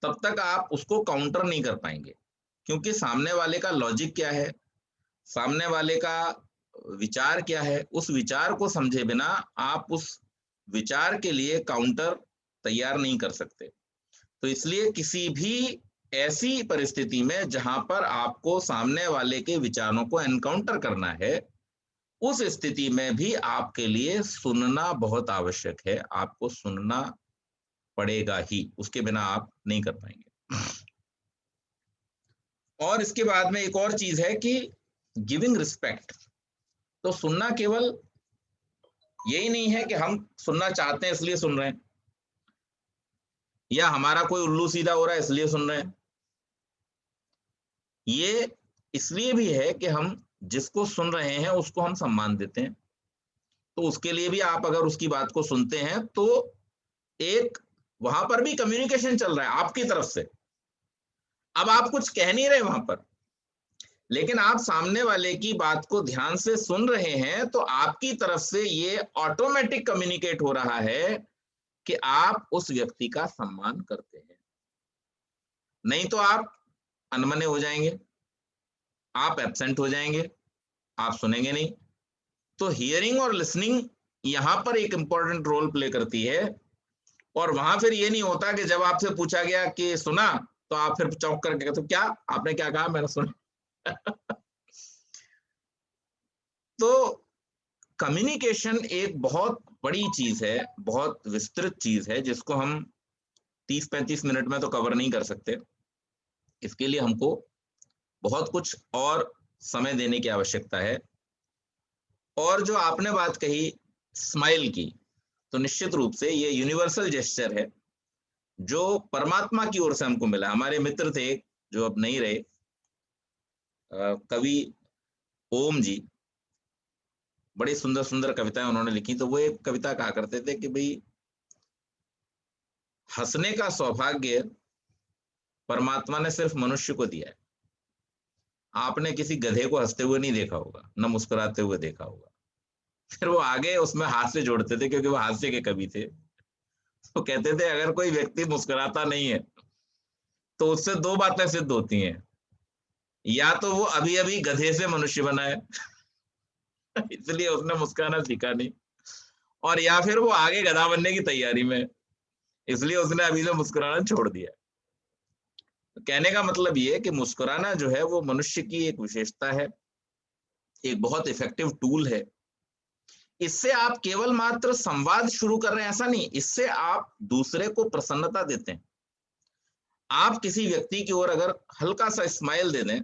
तब तक आप उसको काउंटर नहीं कर पाएंगे। क्योंकि सामने वाले का लॉजिक क्या है, सामने वाले का विचार क्या है, उस विचार को समझे बिना आप उस विचार के लिए काउंटर तैयार नहीं कर सकते। तो इसलिए किसी भी ऐसी परिस्थिति में जहां पर आपको सामने वाले के विचारों को एनकाउंटर करना है, उस स्थिति में भी आपके लिए सुनना बहुत आवश्यक है। आपको सुनना पड़ेगा ही, उसके बिना आप नहीं कर पाएंगे। और इसके बाद में एक और चीज है कि गिविंग रिस्पेक्ट। तो सुनना केवल यही नहीं है कि हम सुनना चाहते हैं इसलिए सुन रहे हैं, या हमारा कोई उल्लू सीधा हो रहा है इसलिए सुन रहे हैं। ये इसलिए भी है कि हम जिसको सुन रहे हैं उसको हम सम्मान देते हैं। तो उसके लिए भी आप अगर उसकी बात को सुनते हैं तो एक वहां पर भी कम्युनिकेशन चल रहा है आपकी तरफ से। अब आप कुछ कह नहीं रहे वहां पर, लेकिन आप सामने वाले की बात को ध्यान से सुन रहे हैं, तो आपकी तरफ से ये ऑटोमेटिक कम्युनिकेट हो रहा है कि आप उस व्यक्ति का सम्मान करते हैं। नहीं तो आप अनमने हो जाएंगे, आप एब्सेंट हो जाएंगे, आप सुनेंगे नहीं। तो हियरिंग और लिसनिंग यहां पर एक इंपॉर्टेंट रोल प्ले करती है। और वहां फिर ये नहीं होता कि जब आपसे पूछा गया कि सुना, तो आप फिर चौंक करके कहते क्या आपने क्या कहा, मैंने सुना। तो कम्युनिकेशन एक बहुत बड़ी चीज है, बहुत विस्तृत चीज है, जिसको हम 30-35 मिनट में तो कवर नहीं कर सकते। इसके लिए हमको बहुत कुछ और समय देने की आवश्यकता है। और जो आपने बात कही स्माइल की, तो निश्चित रूप से ये यूनिवर्सल जेस्चर है जो परमात्मा की ओर से हमको मिला। हमारे मित्र थे जो अब नहीं रहे, कवि ओम जी, बड़ी सुंदर सुंदर कविताएं उन्होंने लिखी। तो वो एक कविता कहा करते थे कि भाई हंसने का सौभाग्य परमात्मा ने सिर्फ मनुष्य को दिया है। आपने किसी गधे को हंसते हुए नहीं देखा होगा, न मुस्कुराते हुए देखा होगा। फिर वो आगे उसमें हास्य जोड़ते थे, क्योंकि वो हास्य के कवि थे। तो कहते थे अगर कोई व्यक्ति मुस्कुराता नहीं है तो उससे दो बातें सिद्ध होती हैं, या तो वो अभी अभी गधे से मनुष्य बना है इसलिए उसने मुस्कुराना सीखा नहीं, और या फिर वो आगे गधा बनने की तैयारी में, इसलिए उसने अभी से मुस्कुराना छोड़ दिया। कहने का मतलब ये है कि मुस्कुराना जो है वो मनुष्य की एक विशेषता है, एक बहुत इफेक्टिव टूल है। इससे आप केवल मात्र संवाद शुरू कर रहे हैं ऐसा नहीं, इससे आप दूसरे को प्रसन्नता देते हैं। आप किसी व्यक्ति की ओर अगर हल्का सा स्माइल दे दें,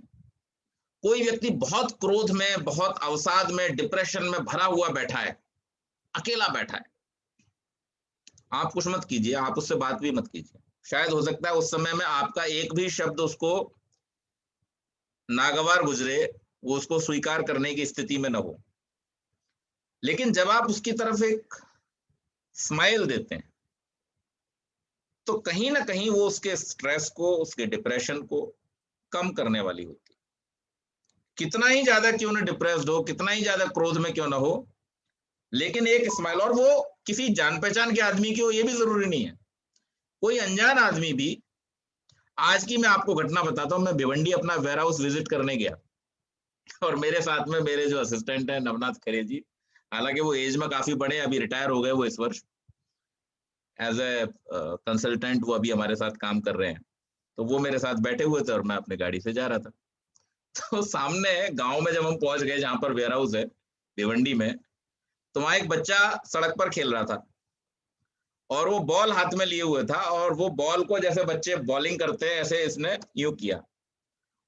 कोई व्यक्ति बहुत क्रोध में, बहुत अवसाद में, डिप्रेशन में भरा हुआ बैठा है, अकेला बैठा है, आप कुछ मत कीजिए, आप उससे बात भी मत कीजिए। शायद हो सकता है उस समय में आपका एक भी शब्द उसको नागवार गुजरे, वो उसको स्वीकार करने की स्थिति में न हो। लेकिन जब आप उसकी तरफ एक स्माइल देते हैं, तो कहीं ना कहीं वो उसके स्ट्रेस को, उसके डिप्रेशन को कम करने वाली होती है। कितना ही ज्यादा क्यों ना डिप्रेस्ड हो, कितना ही ज्यादा क्रोध में क्यों ना हो, लेकिन एक स्माइल, और वो किसी जान पहचान के आदमी की हो ये भी जरूरी नहीं है, कोई अनजान आदमी भी। आज की मैं आपको घटना बताता हूँ, मैं भिवंडी अपना वेयर हाउस विजिट करने गया और मेरे साथ में मेरे जो असिस्टेंट है नवनाथ खरे जी, हालांकि वो एज में काफी बड़े, अभी रिटायर हो गए वो इस वर्ष, एज ए कंसल्टेंट वो अभी हमारे साथ काम कर रहे हैं। तो वो मेरे साथ बैठे हुए थे और मैं अपनी गाड़ी से जा रहा था। तो सामने गांव में जब हम पहुंच गए जहां पर वेयर हाउस है भिवंडी में, तो वहां एक बच्चा सड़क पर खेल रहा था और वो बॉल हाथ में लिए हुए था, और वो बॉल को जैसे बच्चे बॉलिंग करते हैं ऐसे इसने यूं किया,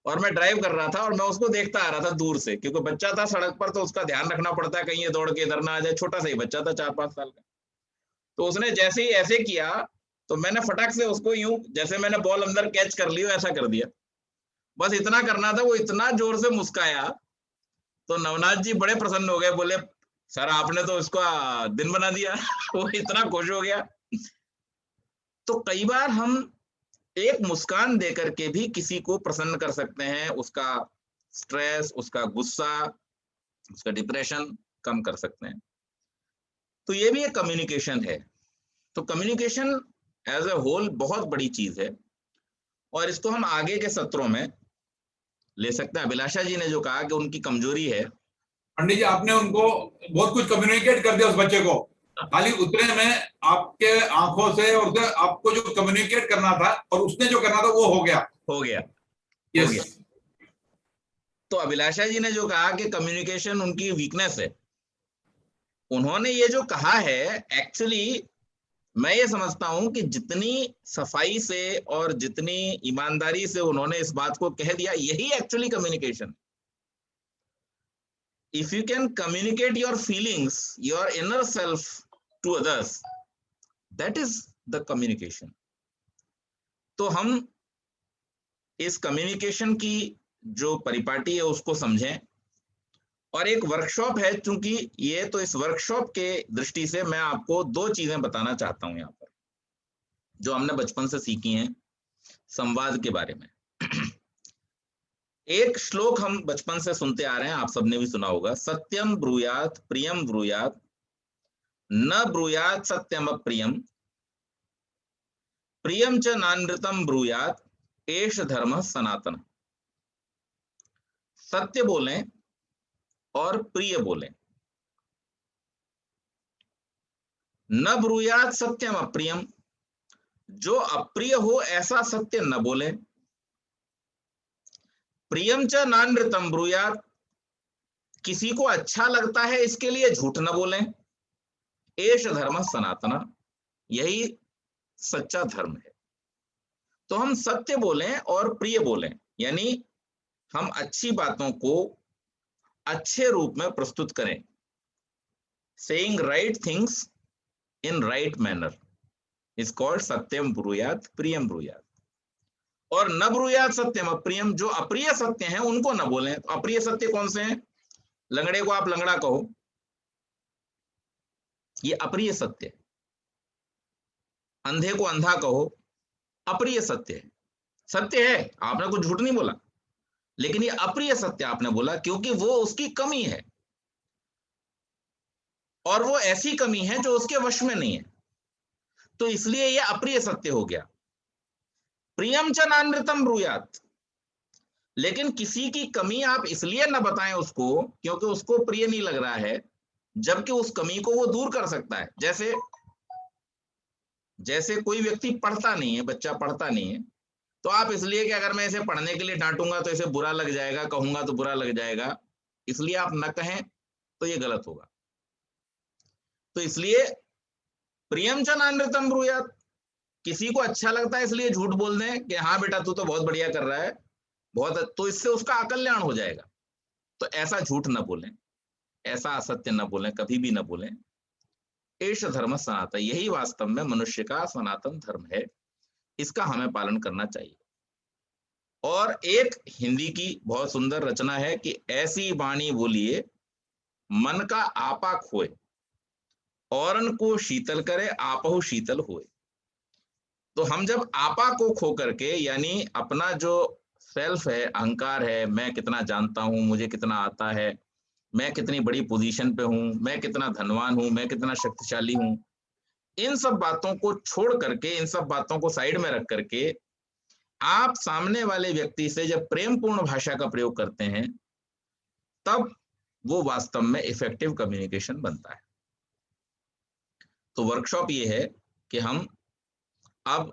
और मैं ड्राइव कर रहा था और मैं उसको देखता आ रहा था दूर से, क्योंकि बच्चा था सड़क पर तो उसका ध्यान रखना पड़ता है कहीं ये दौड़ के इधर ना आ जाए, छोटा सा ही बच्चा था 4-5 साल का। तो उसने जैसे ही ऐसे किया तो मैंने फटाक से उसको यूं, जैसे मैंने बॉल अंदर कैच कर ली ऐसा कर दिया, बस इतना करना था। वो इतना जोर से मुस्काया तो नवनाथ जी बड़े प्रसन्न हो गए, बोले सर आपने तो इसका दिन बना दिया। वो इतना खुश हो गया। तो कई बार हम एक मुस्कान देकर के भी किसी को प्रसन्न कर सकते हैं, उसका स्ट्रेस, उसका गुस्सा, उसका डिप्रेशन कम कर सकते हैं। तो ये भी एक कम्युनिकेशन है। तो कम्युनिकेशन एज ए होल बहुत बड़ी चीज है और इसको हम आगे के सत्रों में ले सकते हैं। अभिलाषा जी ने जो कहा कि उनकी कमजोरी है,
पंडित जी आपने उनको बहुत कुछ कम्युनिकेट कर दिया उस बच्चे को, खाली उतने में आपके आंखों से और उसे आपको जो कम्युनिकेट करना था और उसने जो करना था वो हो गया।
यस। तो अभिलाषा जी ने जो कहा कि कम्युनिकेशन उनकी वीकनेस है, उन्होंने ये जो कहा है, एक्चुअली मैं ये समझता हूं कि जितनी सफाई से और जितनी ईमानदारी से उन्होंने इस बात को कह दिया, यही actually communication. If you can communicate your feelings, your inner self to others, that is the communication. तो हम इस कम्युनिकेशन की जो परिपाटी है उसको समझें। और एक वर्कशॉप है, चूंकि ये तो इस वर्कशॉप के दृष्टि से मैं आपको 2 चीजें बताना चाहता हूं यहाँ पर, जो हमने बचपन से सीखी हैं संवाद के बारे में। एक श्लोक हम बचपन से सुनते आ रहे हैं, आप सबने भी सुना होगा, सत्यम ब्रूयात प्रियम ब्रूयात न ब्रूयात सत्यम अप्रियम प्रियम च नानृतम ब्रूयात एष धर्म सनातन। सत्य बोलें और प्रिय बोलें, न ब्रूयात सत्यम अप्रियम, जो अप्रिय हो ऐसा सत्य न बोले, प्रियम च नानृतम ब्रूयात, किसी को अच्छा लगता है इसके लिए झूठ न बोलें, एष धर्म सनातना, यही सच्चा धर्म है। तो हम सत्य बोलें और प्रिय बोलें, यानी हम अच्छी बातों को अच्छे रूप में प्रस्तुत करें, saying right things in right manner is called सत्यम ब्रूयात प्रियम ब्रूयात। और न ब्रूयात सत्यम अप्रियम, जो अप्रिय सत्य हैं उनको न बोलें। तो अप्रिय सत्य कौन से हैं? लंगड़े को आप लंगड़ा कहो, ये अप्रिय सत्य है। अंधे को अंधा कहो, अप्रिय सत्य है। सत्य है, आपने कुछ झूठ नहीं बोला, लेकिन ये अप्रिय सत्य आपने बोला, क्योंकि वो उसकी कमी है और वो ऐसी कमी है जो उसके वश में नहीं है, तो इसलिए ये अप्रिय सत्य हो गया। प्रियम च नानृतम ब्रूयात, लेकिन किसी की कमी आप इसलिए न बताएं उसको क्योंकि उसको प्रिय नहीं लग रहा है, जबकि उस कमी को वो दूर कर सकता है। जैसे कोई व्यक्ति पढ़ता नहीं है, बच्चा पढ़ता नहीं है, तो आप इसलिए कि अगर मैं इसे पढ़ने के लिए डांटूंगा तो इसे बुरा लग जाएगा, कहूंगा तो बुरा लग जाएगा, इसलिए आप न कहें तो ये गलत होगा। तो इसलिए प्रियम च नानृतम ब्रूयात, किसी को अच्छा लगता है इसलिए झूठ बोल दें कि हाँ बेटा तू तो बहुत बढ़िया कर रहा है, बहुत, तो इससे उसका अकल्याण हो जाएगा। तो ऐसा झूठ न बोलें, ऐसा असत्य न बोलें, कभी भी न बोलें। एष धर्म सनातन, यही वास्तव में मनुष्य का सनातन धर्म है, इसका हमें पालन करना चाहिए। और एक हिंदी की बहुत सुंदर रचना है कि ऐसी वाणी बोलिए मन का आपा खोए, औरन को शीतल करे आपहु शीतल होए। तो हम जब आपा को खो करके, यानी अपना जो सेल्फ है, अहंकार है, मैं कितना जानता हूं, मुझे कितना आता है, मैं कितनी बड़ी पोजीशन पे हूं, मैं कितना धनवान हूं, मैं कितना शक्तिशाली हूं, इन सब बातों को छोड़ करके, इन सब बातों को साइड में रख करके आप सामने वाले व्यक्ति से जब प्रेमपूर्ण भाषा का प्रयोग करते हैं, तब वो वास्तव में इफेक्टिव कम्युनिकेशन बनता है। तो वर्कशॉप ये है कि हम अब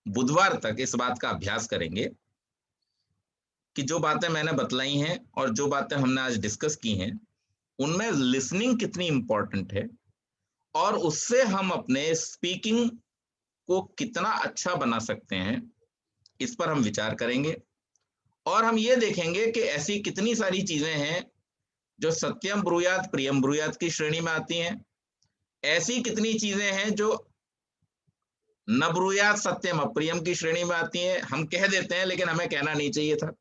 बुधवार तक इस बात का अभ्यास करेंगे कि जो बातें मैंने बतलाई हैं और जो बातें हमने आज डिस्कस की हैं, उनमें लिसनिंग कितनी इंपॉर्टेंट है और उससे हम अपने स्पीकिंग को कितना अच्छा बना सकते हैं, इस पर हम विचार करेंगे। और हम ये देखेंगे कि ऐसी कितनी सारी चीजें हैं जो सत्यम ब्रूयात प्रियम ब्रूयात की श्रेणी में आती हैं, ऐसी कितनी चीजें हैं जो न ब्रूयात सत्यम अप्रियम की श्रेणी में आती हैं, हम कह देते हैं लेकिन हमें कहना नहीं चाहिए था,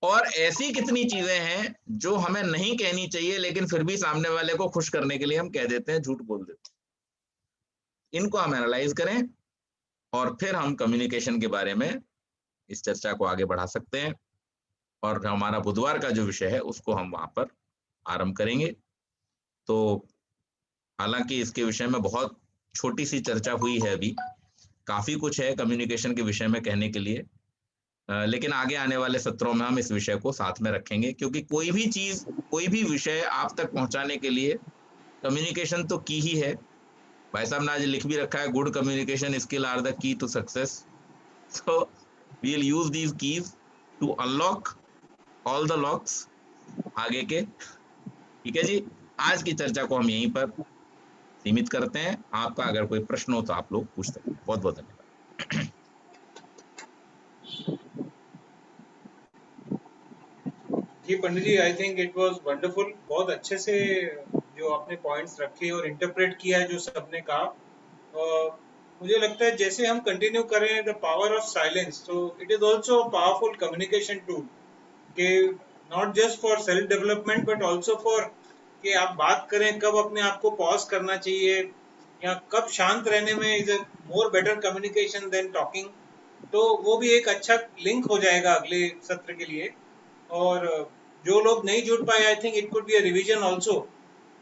और ऐसी कितनी चीजें हैं जो हमें नहीं कहनी चाहिए लेकिन फिर भी सामने वाले को खुश करने के लिए हम कह देते हैं, झूठ बोल देते हैं। इनको हम एनालाइज करें और फिर हम कम्युनिकेशन के बारे में इस चर्चा को आगे बढ़ा सकते हैं, और हमारा बुधवार का जो विषय है उसको हम वहां पर आरंभ करेंगे। तो हालांकि इसके विषय में बहुत छोटी सी चर्चा हुई है, अभी काफी कुछ है कम्युनिकेशन के विषय में कहने के लिए, लेकिन आगे आने वाले सत्रों में हम इस विषय को साथ में रखेंगे, क्योंकि कोई भी चीज, कोई भी विषय आप तक पहुंचाने के लिए कम्युनिकेशन तो की ही है। भाई साहब ने आज लिख भी रखा है, good communication skill are the key to success, so we will use these keys to unlock all the locks आगे के। ठीक है जी, आज की चर्चा को हम यहीं पर सीमित करते हैं। आपका अगर कोई प्रश्न हो तो आप लोग पूछ सकते हैं। बहुत बहुत धन्यवाद।
जी Pandit ji, I think it was wonderful. बहुत अच्छे से जो आपने पॉइंट्स रखे और इंटरप्रेट किया है जो सबने कहा। मुझे लगता है जैसे हम कंटिन्यू करें द पावर ऑफ साइलेंस, तो it is also a powerful communication tool, कि not just for self development but also for कि आप बात करें कब अपने आप को पॉज करना चाहिए या कब शांत रहने में is a more better communication than talking. तो वो भी एक अच्छा लिंक हो जाएगा अगले सत्र के लिए। और जो लोग नहीं जुड़ पाए, आई think it could be a revision also,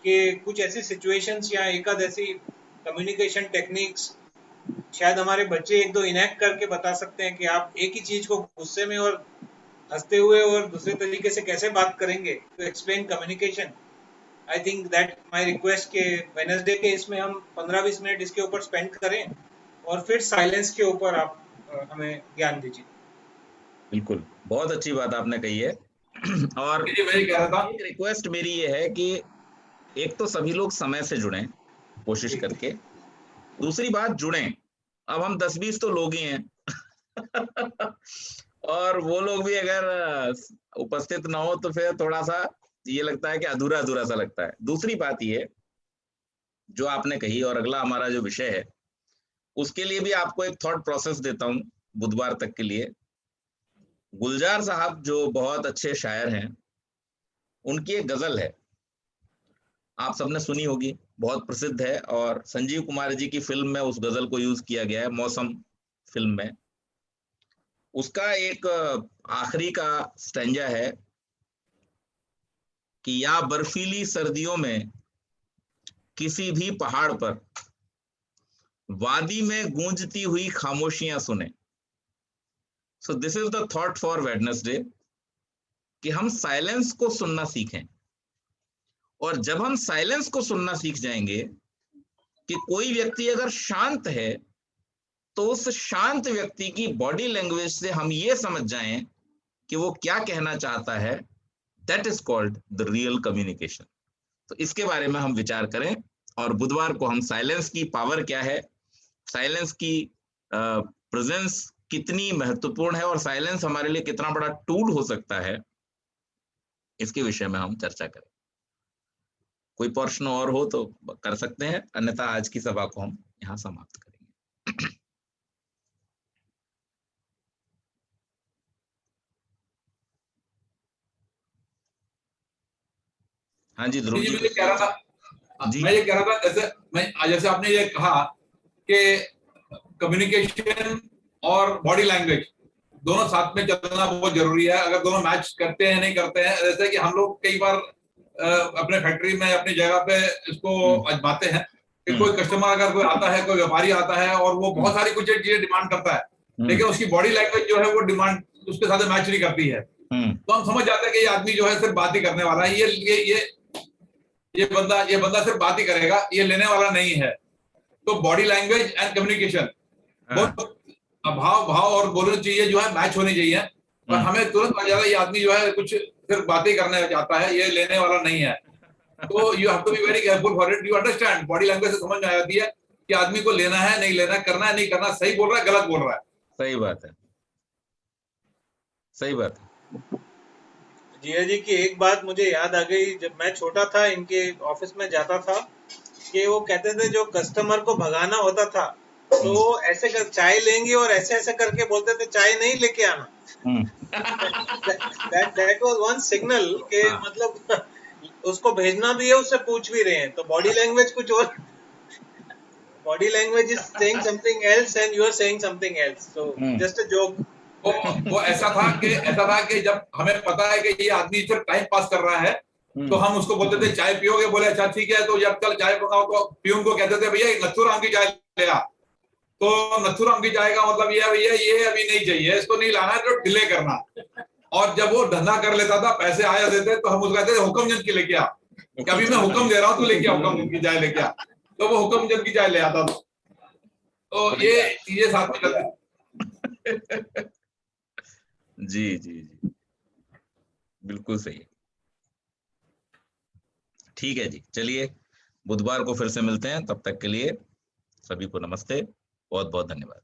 कि कुछ ऐसी सिचुएशंस या एक आध ऐसी कम्युनिकेशन टेक्निक्स शायद हमारे बच्चे एक दो इनैक्ट करके बता सकते हैं कि आप एक ही चीज को गुस्से में और हंसते हुए और दूसरे तरीके से कैसे बात करेंगे to explain communication. I think that my request के वेडनेसडे के इसमें हम 15-20 मिनट इसके ऊपर स्पेंड करें और फिर साइलेंस के ऊपर आप हमें ज्ञान दीजिए।
बिल्कुल, बहुत अच्छी बात आपने कही है। और
मैं कह रहा था,
एक रिक्वेस्ट मेरी ये है कि एक तो सभी लोग समय से जुड़ें कोशिश करके, दूसरी बात जुड़ें। अब हम 10-20 तो लोग ही हैं और वो लोग भी अगर उपस्थित ना हो तो फिर थोड़ा सा ये लगता है कि अधूरा अधूरा सा लगता है। दूसरी बात ये जो आपने कही, और अगला हमारा जो विषय है उसके लिए भी आपको एक थॉट प्रोसेस देता हूं बुधवार तक के लिए। गुलजार साहब जो बहुत अच्छे शायर हैं, उनकी एक गजल है, आप सबने सुनी होगी, बहुत प्रसिद्ध है, और संजीव कुमार जी की फिल्म में उस गजल को यूज किया गया है, मौसम फिल्म में। उसका एक आखिरी का स्टैंजा है कि या बर्फीली सर्दियों में किसी भी पहाड़ पर वादी में गूंजती हुई खामोशियां सुने। So this is the thought for Wednesday, कि हम साइलेंस को सुनना सीखें। और जब हम साइलेंस को सुनना सीख जाएंगे कि कोई व्यक्ति अगर शांत है तो उस शांत व्यक्ति की बॉडी लैंग्वेज से हम ये समझ जाएं कि वो क्या कहना चाहता है, that is called the real communication. तो इसके बारे में हम विचार करें, और बुधवार को हम साइलेंस की पावर क्या है, साइलेंस की प्रेजेंस कितनी महत्वपूर्ण है और साइलेंस हमारे लिए कितना बड़ा टूल हो सकता है, इसके विषय में हम चर्चा करें। कोई प्रश्न और हो तो कर सकते हैं, अन्यथा आज की सभा को हम यहाँ समाप्त करेंगे। हाँ जी ध्रुव जी,
कह रहा था जी, मैं ये कह रहा था जैसे आपने ये कहा कि कम्युनिकेशन और बॉडी लैंग्वेज दोनों साथ में चलना बहुत जरूरी है। अगर दोनों मैच करते हैं नहीं करते हैं, जैसे कि हम लोग कई बार अपने फैक्ट्री में अपनी जगह पे इसको आजमाते हैं कि कोई कस्टमर अगर कोई आता है, कोई व्यापारी आता है और वो बहुत सारी कुछ चीजें डिमांड करता है, लेकिन उसकी बॉडी लैंग्वेज जो है वो डिमांड उसके साथ मैच नहीं करती है, तो हम समझ जाते हैं कि ये आदमी जो है सिर्फ बात ही करने वाला है, ये बंदा सिर्फ बात ही करेगा, ये लेने वाला नहीं है। तो बॉडी लैंग्वेज एंड कम्युनिकेशन बहुत भाव और बोलने चीजें जो है मैच होनी चाहिए, और हमें तुरंत पता जाता है ये आदमी जो है कुछ सिर्फ बातें करने जाता है, ये लेने वाला नहीं है। तो you have to be very careful for it. You understand, body language से समझ में आ जाती है कि आदमी को लेना है नहीं लेना, करना है नहीं करना, सही बोल रहा है गलत बोल रहा है।
सही बात है, सही बात है।
जिया जी की एक बात मुझे याद आ गई, जब मैं छोटा था इनके ऑफिस में जाता था कि वो कहते थे जो कस्टमर को भगाना होता था तो ऐसे कर चाय लेंगे और ऐसे ऐसे करके बोलते थे चाय नहीं लेके आना। that was one signal के मतलब उसको भेजना भी है, उससे पूछ भी रहे हैं, तो बॉडी लैंग्वेज कुछ और, body language is saying something else and you are saying something else, so just a joke.
वो ऐसा था कि जब हमें पता है कि ये आदमी सिर्फ टाइम पास कर रहा है तो हम उसको बोलते थे चाय पियोगे, बोले अच्छा ठीक है। तो जब कल चाय बनाओ तो प्यून को कहते थे भैया नथुराम की चाय ले आ, तो नथुराम की चाय का मतलब ये भैया ये अभी नहीं चाहिए, इसको नहीं लाना है, तो डिले करना। और जब वो धंधा कर लेता था, पैसे आ जाते थे, तो हम उसको कहते थे हुक्मचंद की लेके आ, अभी मैं हुक्म दे रहा हूँ, तू लेके आ हुक्मचंद की चाय लेके आ, तो वो हुक्मचंद की चाय ले आता था। तो ये चीजें साथ में चलती।
जी जी जी, बिल्कुल सही है। ठीक है जी, चलिए बुधवार को फिर से मिलते हैं, तब तक के लिए सभी को नमस्ते, बहुत बहुत धन्यवाद।